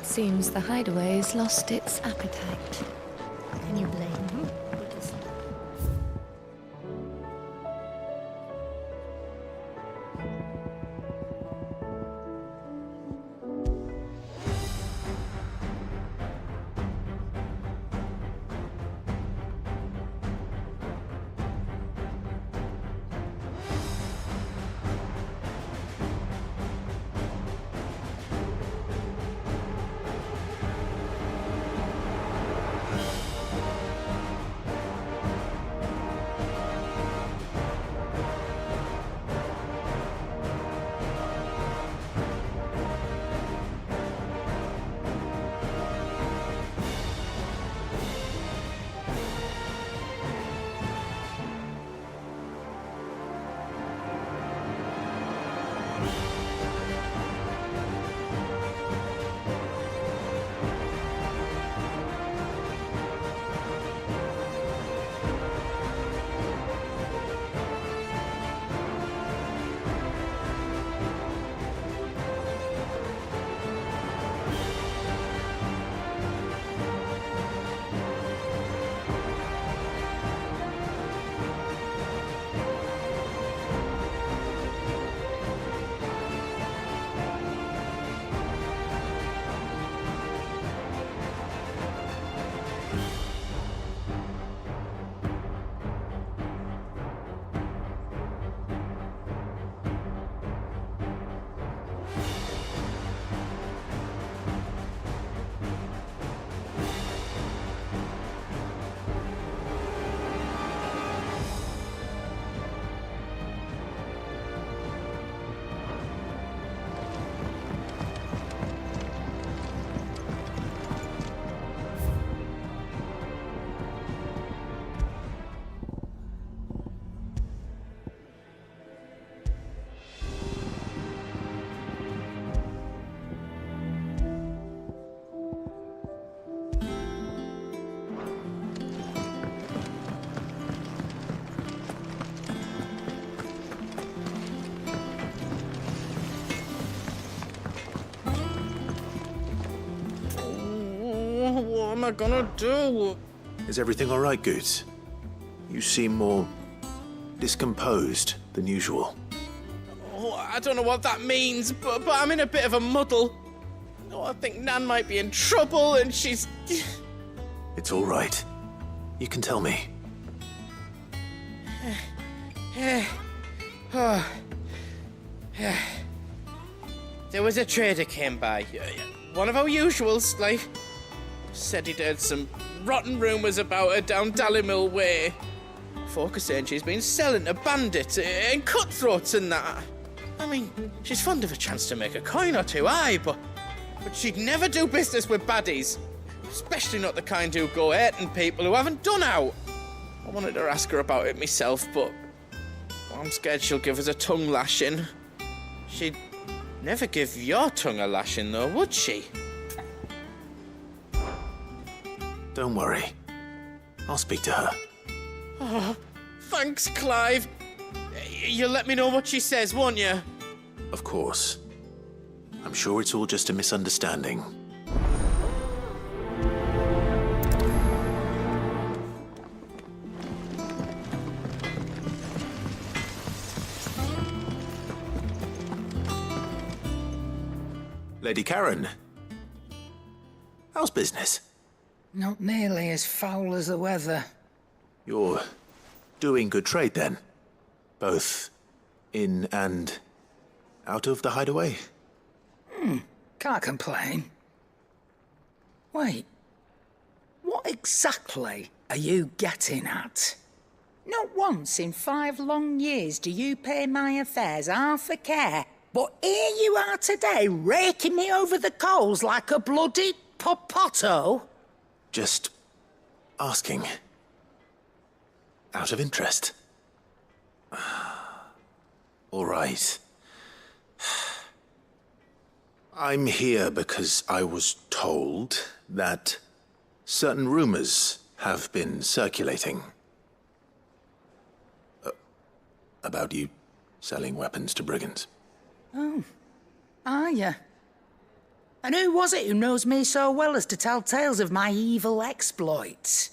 Seems the hideaway's lost its appetite. Can you blame him? What am I gonna do? Is everything all right, Goots? You seem more discomposed than usual. Oh, I don't know what that means, but I'm in a bit of a muddle. Oh, I think Nan might be in trouble and she's... It's all right. You can tell me. There was a trader came by. One of our usuals, like. Said he'd heard some rotten rumours about her down Dallimil Way. Folk are saying she's been selling to bandits and cutthroats and that. I mean, she's fond of a chance to make a coin or two, aye, but she'd never do business with baddies. Especially not the kind who go hurting people who haven't done out. I wanted to ask her about it myself, but I'm scared she'll give us a tongue lashing. She'd never give your tongue a lashing, though, would she? Don't worry. I'll speak to her. Oh, thanks, Clive. You'll let me know what she says, won't you? Of course. I'm sure it's all just a misunderstanding. Lady Karen, how's business? Not nearly as foul as the weather. You're doing good trade, then? Both in and out of the hideaway? Can't complain. Wait. What exactly are you getting at? Not once in 5 long years do you pay my affairs half a care, but here you are today, raking me over the coals like a bloody popoto? Just asking. Out of interest. All right. I'm here because I was told that certain rumors have been circulating. About you selling weapons to brigands. Oh, are you? And who was it who knows me so well as to tell tales of my evil exploits?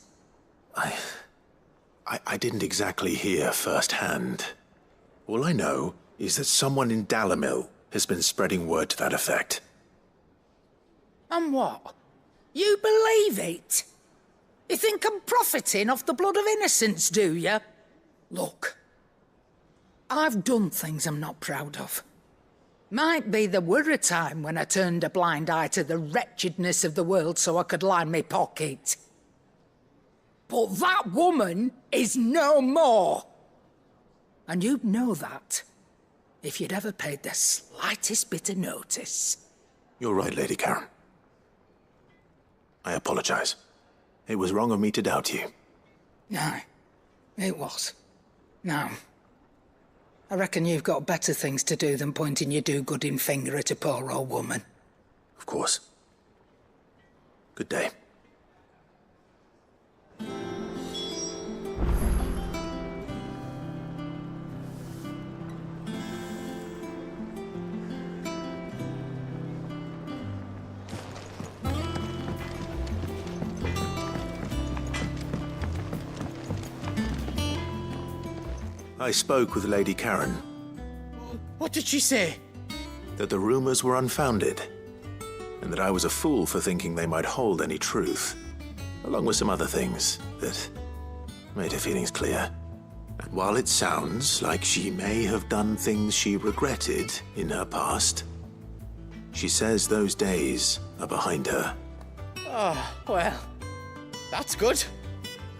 I didn't exactly hear firsthand. All I know is that someone in Dallimil has been spreading word to that effect. And what? You believe it? You think I'm profiting off the blood of innocents, do you? Look, I've done things I'm not proud of. Might be there were a time when I turned a blind eye to the wretchedness of the world so I could line my pocket. But that woman is no more. And you'd know that if you'd ever paid the slightest bit of notice. You're right, Lady Karen. I apologize. It was wrong of me to doubt you. Aye, it was. Now, I reckon you've got better things to do than pointing your do-gooding finger at a poor old woman. Of course. Good day. I spoke with Lady Karen. What did she say? That the rumors were unfounded, and that I was a fool for thinking they might hold any truth, along with some other things that made her feelings clear. And while it sounds like she may have done things she regretted in her past, she says those days are behind her. Oh, well, that's good.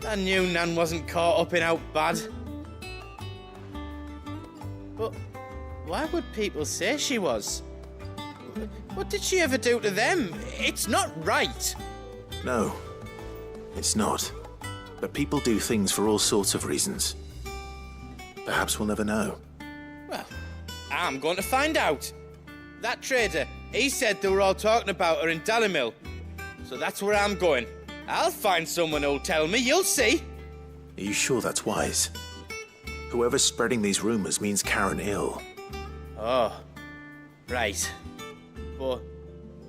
I knew Nan wasn't caught up in out bad. But why would people say she was? What did she ever do to them? It's not right. No, it's not. But people do things for all sorts of reasons. Perhaps we'll never know. Well, I'm going to find out. That trader, he said they were all talking about her in Dallimil. So that's where I'm going. I'll find someone who'll tell me, you'll see. Are you sure that's wise? Whoever's spreading these rumors means Karen ill. Oh, right. But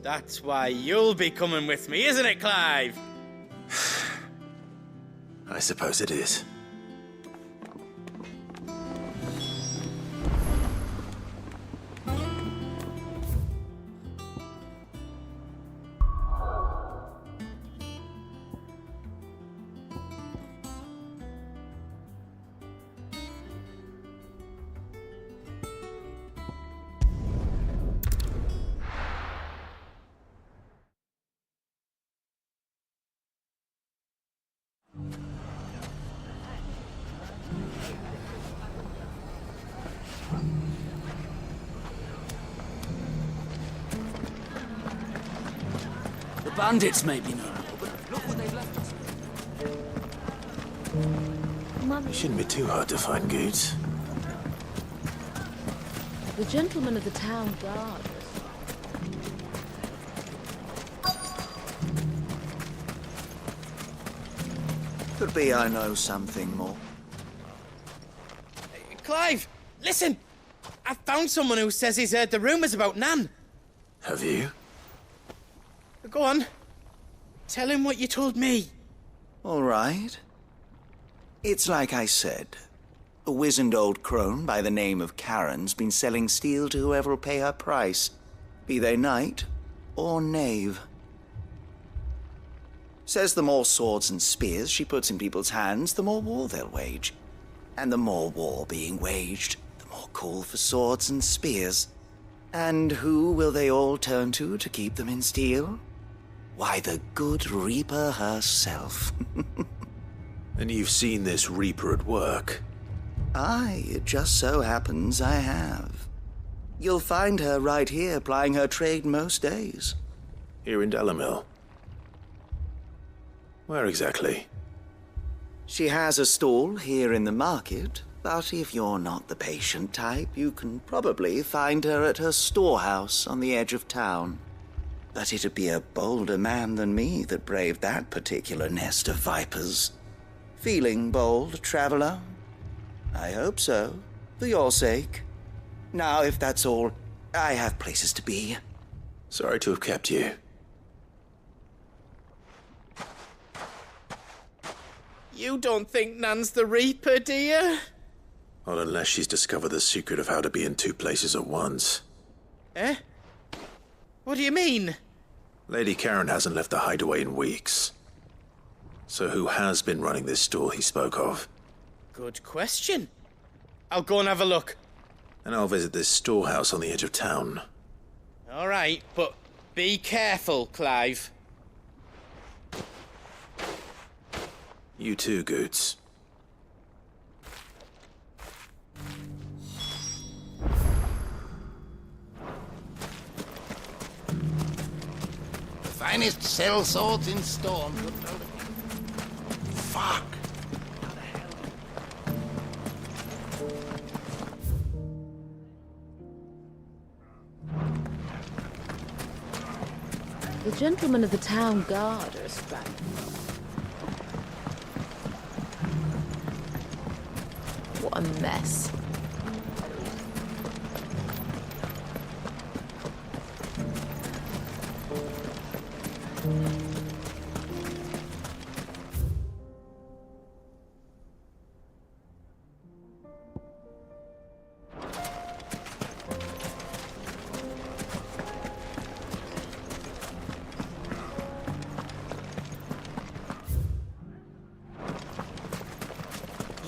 that's why you'll be coming with me, isn't it, Clive? I suppose it is. bandits may be no more, but look what they've left us. It shouldn't be too hard to find goods. The gentleman of the town guard. Could be I know something more. Clive, listen! I found someone who says he's heard the rumours about Nan. Have you? Go on. Tell him what you told me. All right. It's like I said. A wizened old crone by the name of Karen's been selling steel to whoever will pay her price, be they knight or knave. Says the more swords and spears she puts in people's hands, the more war they'll wage. And the more war being waged, the more call for swords and spears. And who will they all turn to keep them in steel? Why, the good Reaper herself. And you've seen this Reaper at work? Aye, it just so happens I have. You'll find her right here plying her trade most days. Here in Delamil? Where exactly? She has a stall here in the market, but if you're not the patient type, you can probably find her at her storehouse on the edge of town. But it'd be a bolder man than me that braved that particular nest of vipers. Feeling bold, traveler? I hope so, for your sake. Now, if that's all, I have places to be. Sorry to have kept you. You don't think Nan's the Reaper, do you? Not unless she's discovered the secret of how to be in two places at once. Eh? What do you mean? Lady Karen hasn't left the hideaway in weeks. So who has been running this store he spoke of? Good question. I'll go and have a look. And I'll visit this storehouse on the edge of town. All right, but be careful, Clive. You too, Goots. The finest cell swords in Storm. Fuck! The gentleman of the town guard are strapped. What a mess.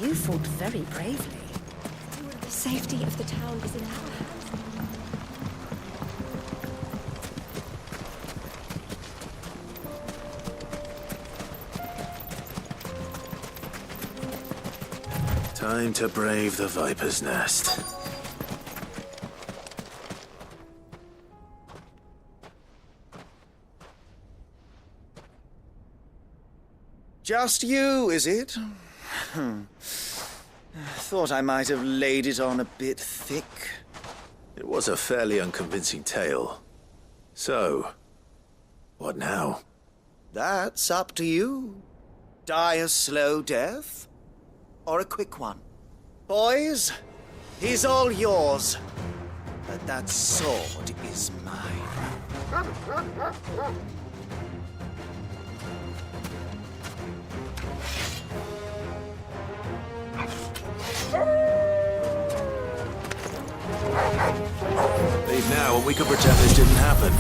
You fought very bravely. The safety of the town is in our hands. Time to brave the Viper's Nest. Just you, is it? Thought I might have laid it on a bit thick. It was a fairly unconvincing tale. So, what now? That's up to you. Die a slow death, or a quick one. Boys, he's all yours. But that sword is mine. Leave now and we can pretend this didn't happen.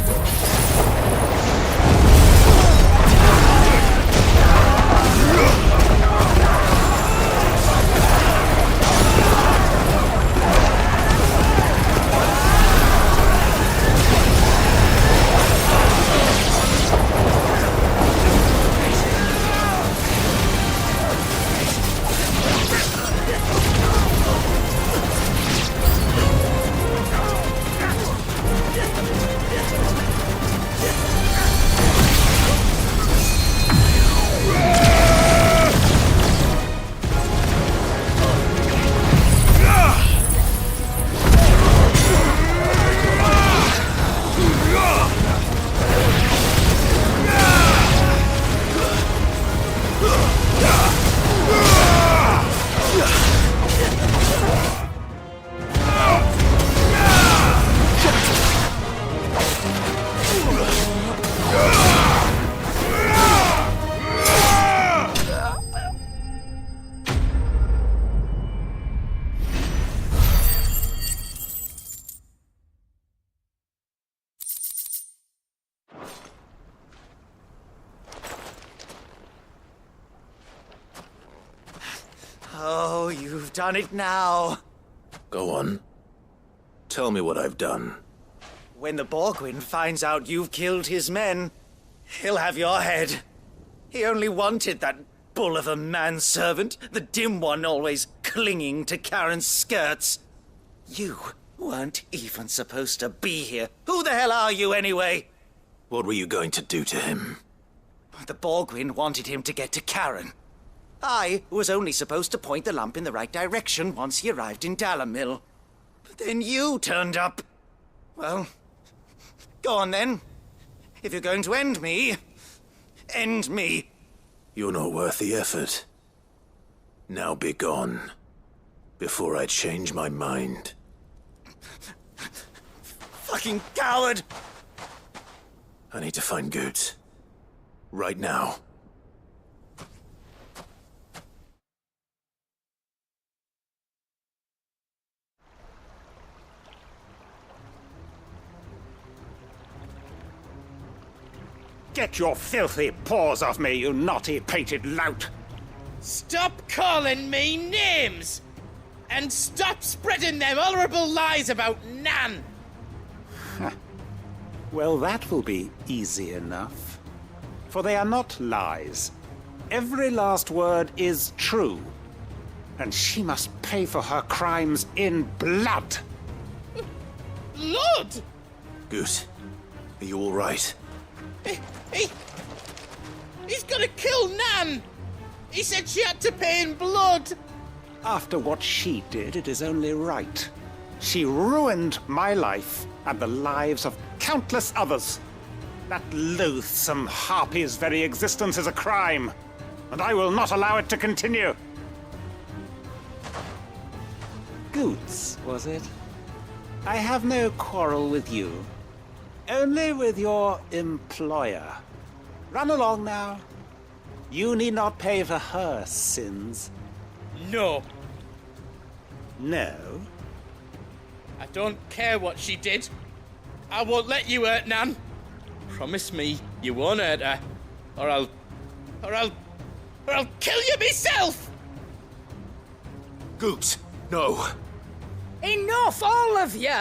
Oh, you've done it now. Go on. Tell me what I've done. When the Borgwyn finds out you've killed his men, he'll have your head. He only wanted that bull of a manservant, the dim one always clinging to Karen's skirts. You weren't even supposed to be here. Who the hell are you anyway? What were you going to do to him? The Borgwyn wanted him to get to Karen. I was only supposed to point the lamp in the right direction once he arrived in Dalamil. But then you turned up. Well, go on then. If you're going to end me, end me. You're not worth the effort. Now be gone, before I change my mind. Fucking coward! I need to find Goots. Right now. Get your filthy paws off me, you naughty-pated lout! Stop calling me names! And stop spreading them horrible lies about Nan! Well, that will be easy enough. For they are not lies. Every last word is true. And she must pay for her crimes in blood. Blood? Goose, are you all right? He's gonna kill Nan! He said she had to pay in blood! After what she did, it is only right. She ruined my life and the lives of countless others. That loathsome harpy's very existence is a crime, and I will not allow it to continue. Goots, was it? I have no quarrel with you. Only with your employer. Run along now. You need not pay for her sins. No. No? I don't care what she did. I won't let you hurt Nan. Promise me you won't hurt her, or I'll kill you myself! Goots, no. Enough, all of you!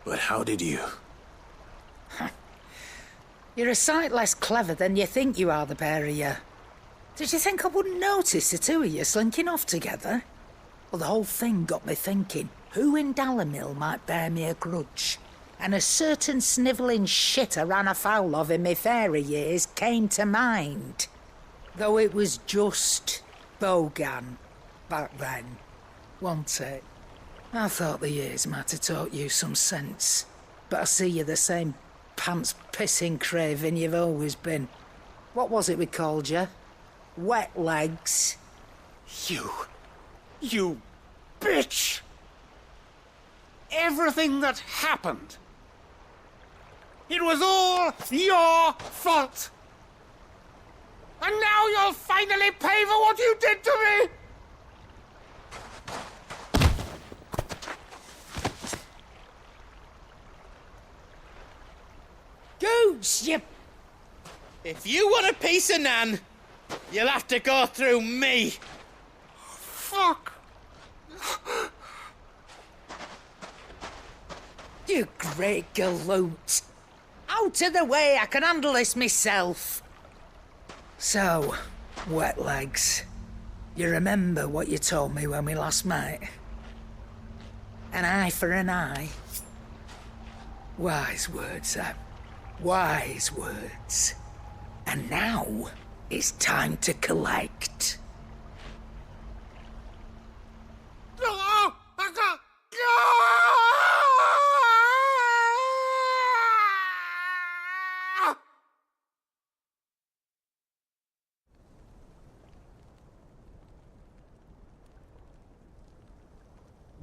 But how did you? You're a sight less clever than you think you are, the pair of you. Did you think I wouldn't notice the two of you slinking off together? Well, the whole thing got me thinking, who in Dalamil might bear me a grudge? And a certain snivelling shit I ran afoul of in my fairy years came to mind. Though it was just Bogan back then, wasn't it? I thought the years might have taught you some sense, but I see you're the same pants-pissing craven you've always been. What was it we called you? Wet legs? You bitch! Everything that happened, it was all your fault! And now you'll finally pay for what you did to me! Goots, you... If you want a piece of Nan, you'll have to go through me. Fuck! You great galoot! Out of the way, I can handle this myself. So, wet legs, you remember what you told me when we last met? An eye for an eye. Wise words, that. Wise words. And now, it's time to collect.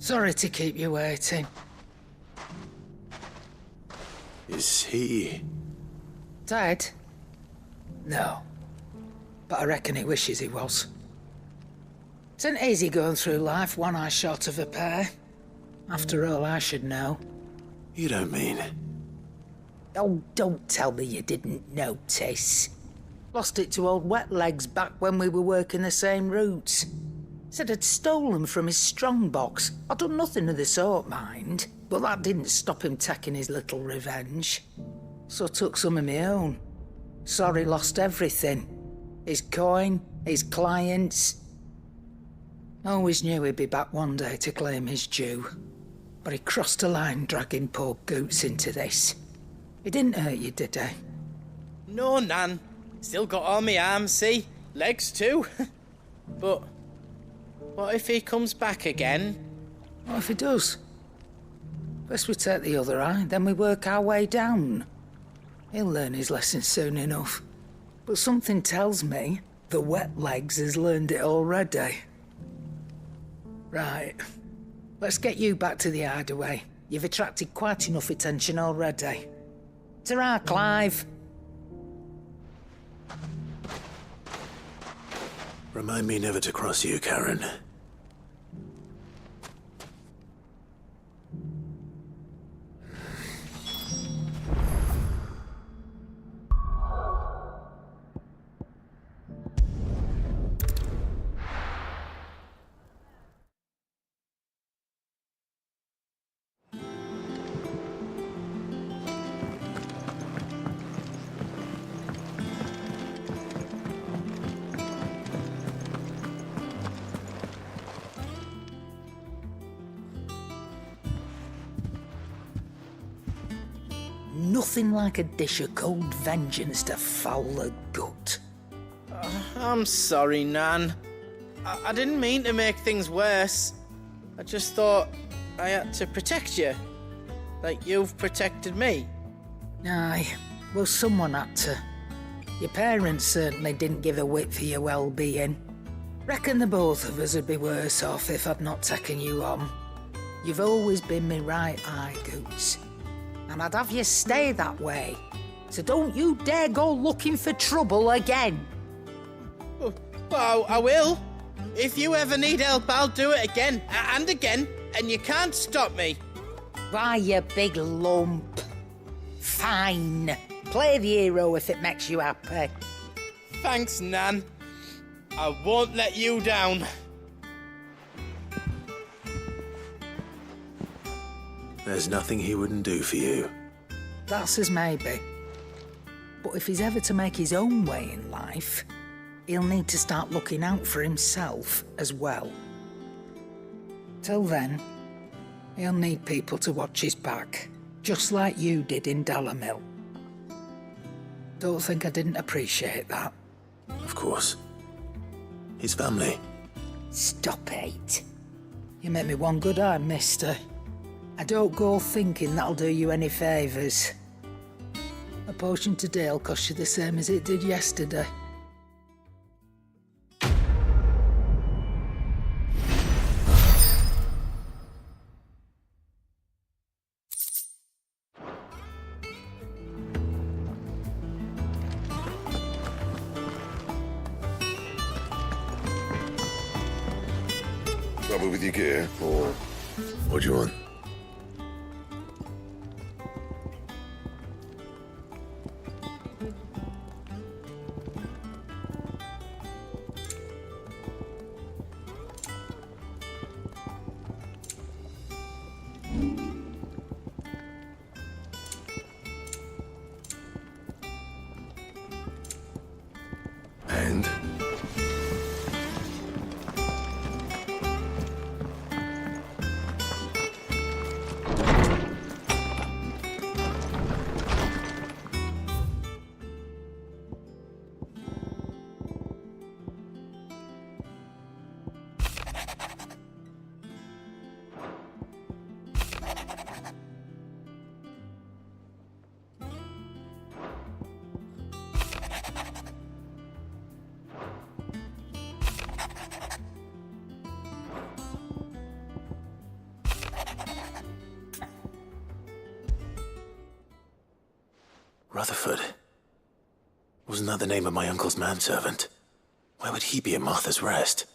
Sorry to keep you waiting. Is he... Dead? No. But I reckon he wishes he was. It's an easy going through life, one eye short of a pair. After all, I should know. You don't mean... Oh, don't tell me you didn't notice. Lost it to old Wet Legs back when we were working the same routes. Said I'd stolen from his strongbox. I'd done nothing of the sort, mind. But that didn't stop him taking his little revenge. So I took some of my own. Sorry, lost everything. His coin, his clients. Always knew he'd be back one day to claim his due. But he crossed a line dragging poor Goots into this. He didn't hurt you, did he? No, Nan. Still got all my arms, see? Legs too. But what if he comes back again? What if he does? First we take the other eye, then we work our way down. He'll learn his lesson soon enough. But something tells me the Wet Legs has learned it already. Right. Let's get you back to the hideaway. You've attracted quite enough attention already. Ta-ra, Clive. Remind me never to cross you, Karen. Nothing like a dish of cold vengeance to foul the gut. I'm sorry, Nan. I didn't mean to make things worse. I just thought I had to protect you. Like you've protected me. Aye, well, someone had to. Your parents certainly didn't give a whit for your well-being. Reckon the both of us would be worse off if I'd not taken you on. You've always been me right eye, Goots. And I'd have you stay that way. So don't you dare go looking for trouble again. Well, I will. If you ever need help, I'll do it again and again, and you can't stop me. Why, you big lump. Fine. Play the hero if it makes you happy. Thanks, Nan. I won't let you down. There's nothing he wouldn't do for you. That's as maybe. But if he's ever to make his own way in life, he'll need to start looking out for himself as well. Till then, he'll need people to watch his back, just like you did in Dalamil. Don't think I didn't appreciate that. Of course. His family. Stop it. You make me one good eye, mister. I don't go thinking that'll do you any favours. A potion today'll cost you the same as it did yesterday. Trouble with your gear, or what do you want? And? Rutherford. Wasn't that the name of my uncle's manservant? Why would he be at Martha's Rest?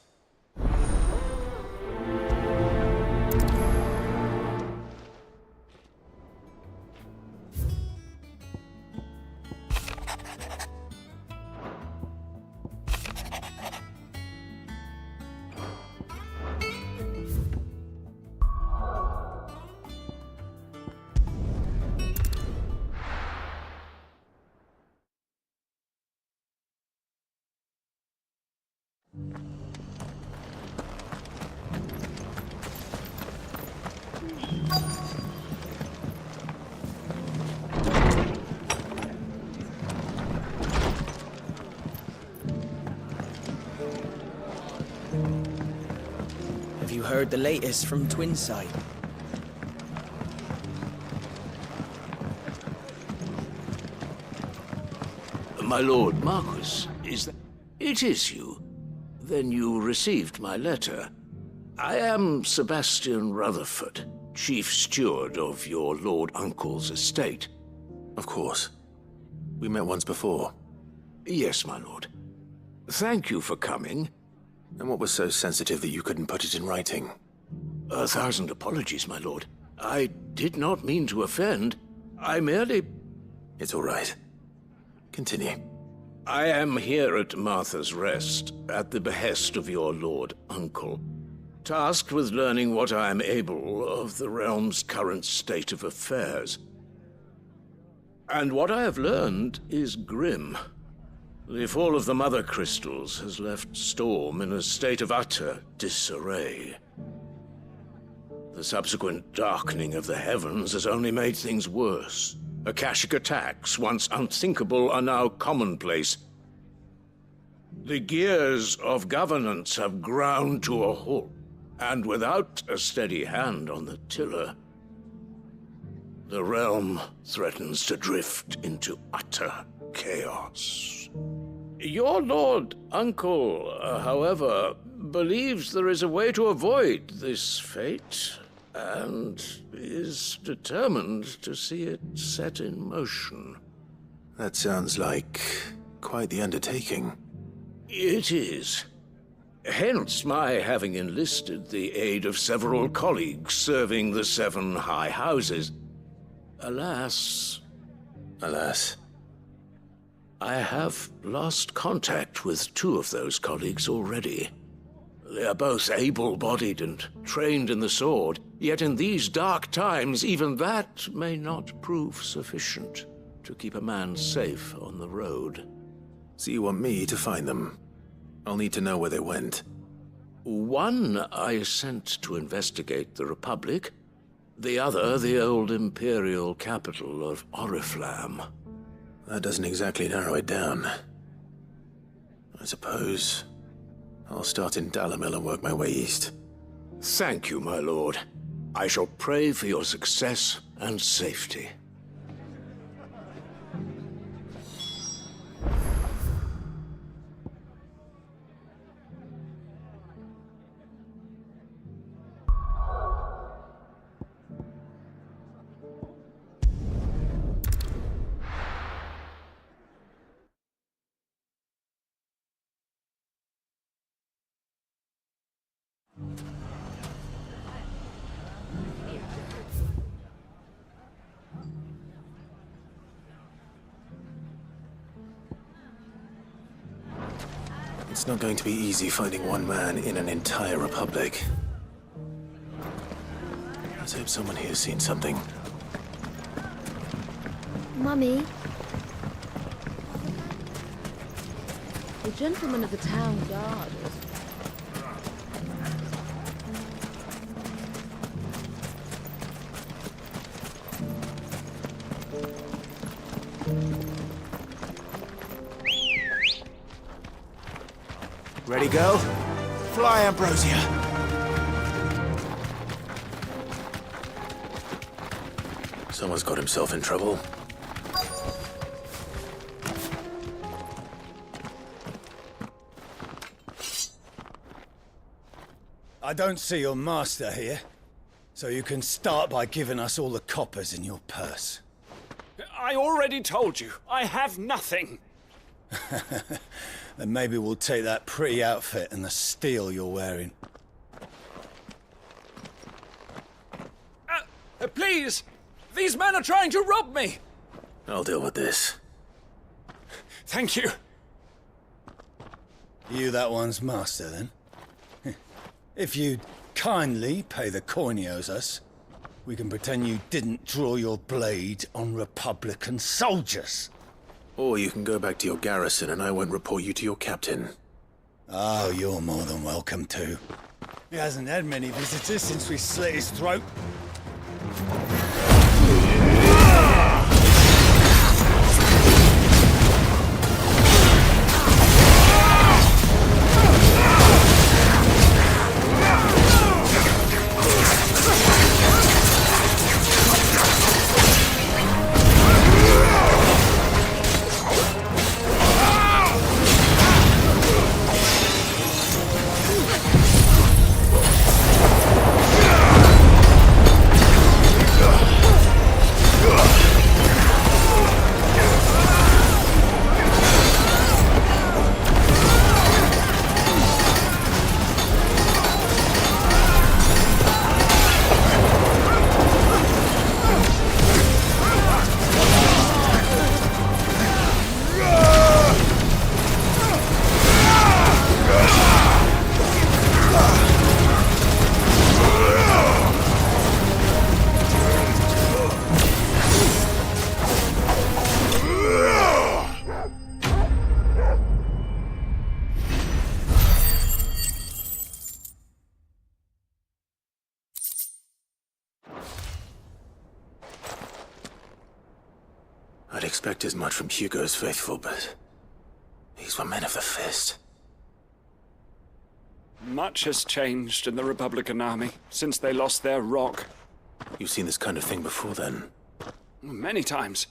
Have you heard the latest from Twinside? My lord Marquis, is that... It is you. Then you received my letter. I am Sebastian Rutherford, Chief Steward of your Lord Uncle's estate. Of course. We met once before. Yes, my lord. Thank you for coming. And what was so sensitive that you couldn't put it in writing? 1,000 apologies, my lord. I did not mean to offend. I merely... It's all right. Continue. I am here at Martha's Rest, at the behest of your Lord Uncle, tasked with learning what I am able of the realm's current state of affairs. And what I have learned is grim. The fall of the Mother Crystals has left Storm in a state of utter disarray. The subsequent darkening of the heavens has only made things worse. Akashic attacks, once unthinkable, are now commonplace. The gears of governance have ground to a halt, and without a steady hand on the tiller, the realm threatens to drift into utter chaos. Your Lord Uncle, however, believes there is a way to avoid this fate, and is determined to see it set in motion. That sounds like quite the undertaking. It is. Hence my having enlisted the aid of several colleagues serving the 7 high houses. Alas... Alas? I have lost contact with 2 of those colleagues already. They are both able-bodied and trained in the sword, yet in these dark times, even that may not prove sufficient to keep a man safe on the road. So you want me to find them? I'll need to know where they went. One I sent to investigate the Republic, the other the old Imperial capital of Oriflamme. That doesn't exactly narrow it down. I suppose I'll start in Dalamil and work my way east. Thank you, my lord. I shall pray for your success and safety. It's not going to be easy finding one man in an entire republic. Let's hope someone here's seen something. Mummy? The gentleman of the town guard is... Ready, go? Fly, Ambrosia! Someone's got himself in trouble. I don't see your master here, so you can start by giving us all the coppers in your purse. I already told you, I have nothing. Then maybe we'll take that pretty outfit and the steel you're wearing. Please! These men are trying to rob me! I'll deal with this. Thank you. You that one's master, then? If you'd kindly pay the coin he owes us, we can pretend you didn't draw your blade on Republican soldiers. Or you can go back to your garrison and I won't report you to your captain. Oh, you're more than welcome to. He hasn't had many visitors since we slit his throat. I'd expect as much from Hugo's faithful, but these were men of the fist. Much has changed in the Republican army since they lost their rock. You've seen this kind of thing before, then? Many times.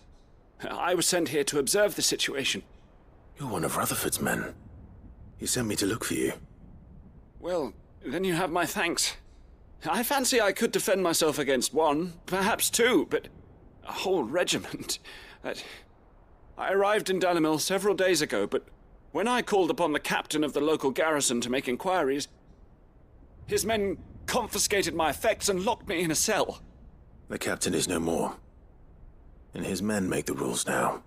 I was sent here to observe the situation. You're one of Rutherford's men. He sent me to look for you. Well, then you have my thanks. I fancy I could defend myself against one, perhaps two, but a whole regiment. I arrived in Dalimil several days ago, but when I called upon the captain of the local garrison to make inquiries, his men confiscated my effects and locked me in a cell. The captain is no more, and his men make the rules now.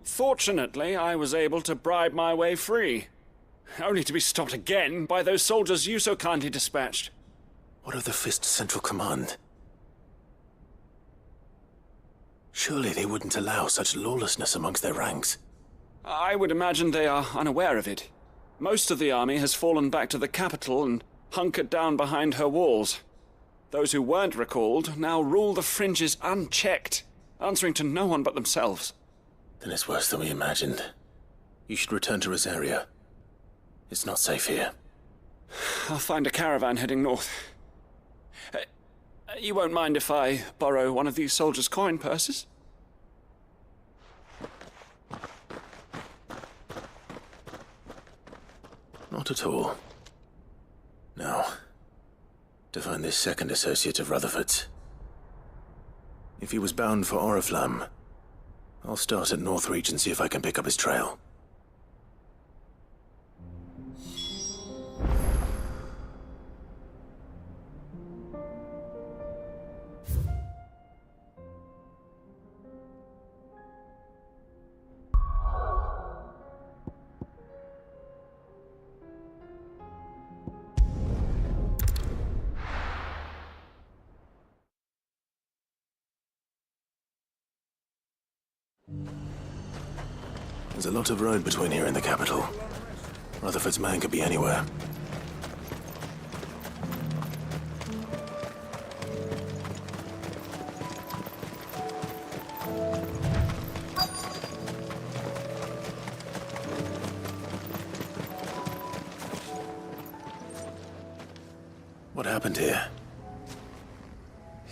Fortunately, I was able to bribe my way free, only to be stopped again by those soldiers you so kindly dispatched. What of the Fist's central command? Surely they wouldn't allow such lawlessness amongst their ranks. I would imagine they are unaware of it. Most of the army has fallen back to the capital and hunkered down behind her walls. Those who weren't recalled now rule the fringes unchecked, answering to no one but themselves. Then it's worse than we imagined. You should return to Rosaria. It's not safe here. I'll find a caravan heading north. You won't mind if I borrow one of these soldiers' coin purses? Not at all. Now, to find this second associate of Rutherford's. If he was bound for Oriflamme, I'll start at Northreach and see if I can pick up his trail. There's a lot of road between here and the capital. Rutherford's man could be anywhere. What happened here?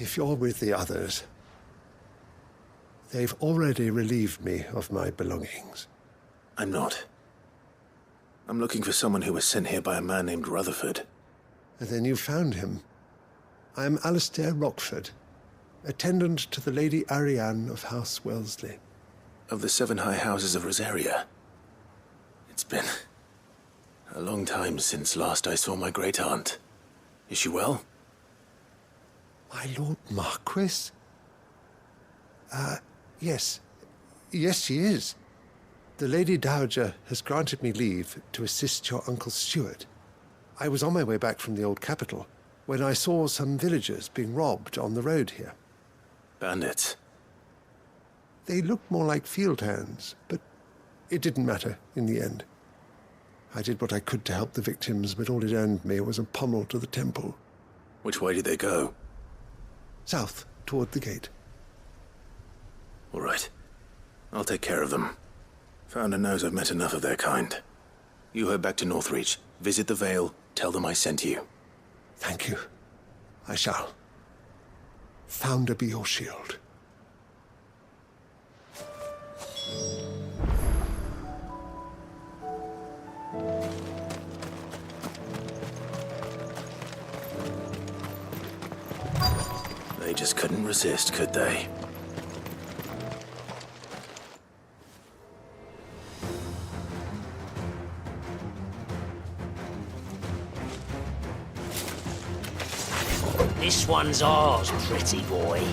If you're with the others, they've already relieved me of my belongings. I'm not. I'm looking for someone who was sent here by a man named Rutherford. And then you found him. I am Alistair Rockford, attendant to the Lady Ariane of House Wellesley. Of the 7 high houses of Rosaria. It's been a long time since last I saw my great-aunt. Is she well? My Lord Marquis? Yes. Yes, she is. The Lady Dowager has granted me leave to assist your Uncle Stuart. I was on my way back from the old capital when I saw some villagers being robbed on the road here. Bandits? They looked more like field hands, but it didn't matter in the end. I did what I could to help the victims, but all it earned me was a pommel to the temple. Which way did they go? South, toward the gate. All right. I'll take care of them. Founder knows I've met enough of their kind. You head back to Northreach, visit the Vale, tell them I sent you. Thank you. I shall. Founder be your shield. They just couldn't resist, could they? This one's ours, pretty boy.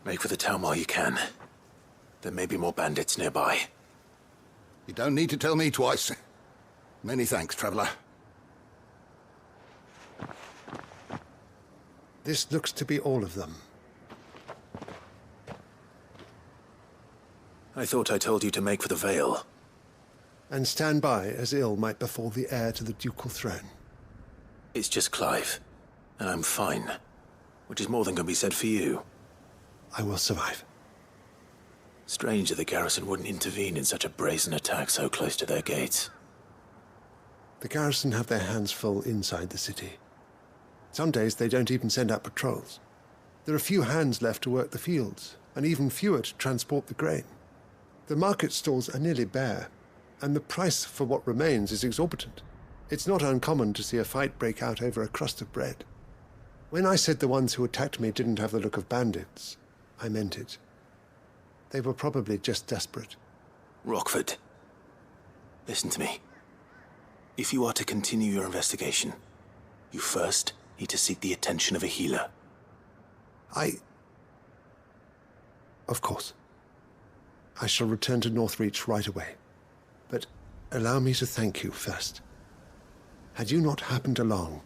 Make for the town while you can. There may be more bandits nearby. You don't need to tell me twice. Many thanks, traveler. This looks to be all of them. I thought I told you to make for the Vale. And stand by as ill might befall the heir to the ducal throne. It's just Clive, and I'm fine. Which is more than can be said for you. I will survive. Strange that the garrison wouldn't intervene in such a brazen attack so close to their gates. The garrison have their hands full inside the city. Some days they don't even send out patrols. There are few hands left to work the fields, and even fewer to transport the grain. The market stalls are nearly bare, and the price for what remains is exorbitant. It's not uncommon to see a fight break out over a crust of bread. When I said the ones who attacked me didn't have the look of bandits, I meant it. They were probably just desperate. Rockford, listen to me. If you are to continue your investigation, you first need to seek the attention of a healer. Of course. I shall return to Northreach right away. But allow me to thank you first. Had you not happened along,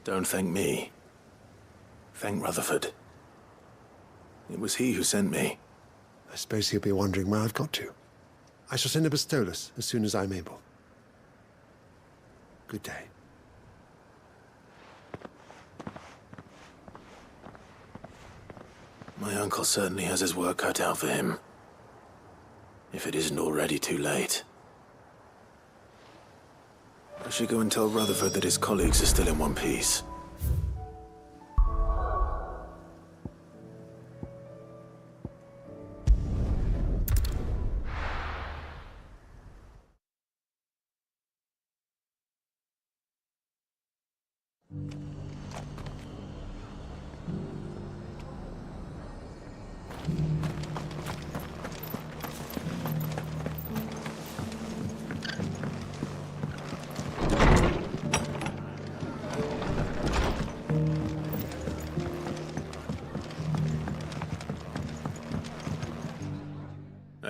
Don't thank me. Thank Rutherford. It was he who sent me. I suppose he'll be wondering where I've got to. I shall send a Bastolus as soon as I'm able. Good day. My uncle certainly has his work cut out for him. If it isn't already too late. I should go and tell Rutherford that his colleagues are still in one piece.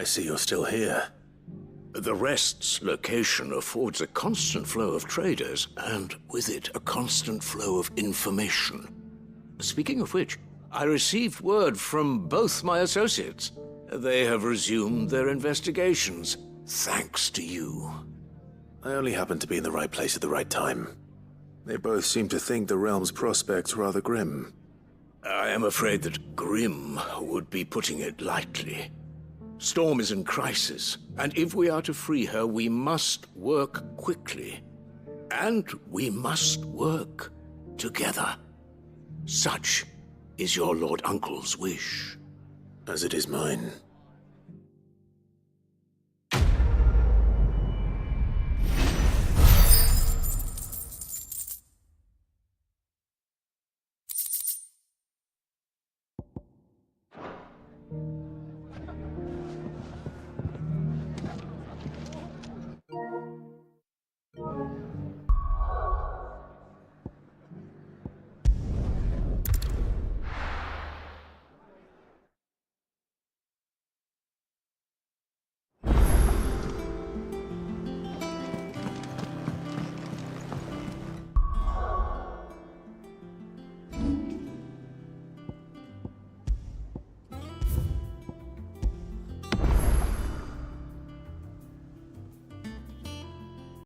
I see you're still here. The Rest's location affords a constant flow of traders, and with it, a constant flow of information. Speaking of which, I received word from both my associates. They have resumed their investigations, thanks to you. I only happened to be in the right place at the right time. They both seem to think the realm's prospects rather grim. I am afraid that grim would be putting it lightly. Storm is in crisis, and if we are to free her, we must work quickly. And we must work together. Such is your Lord Uncle's wish. As it is mine.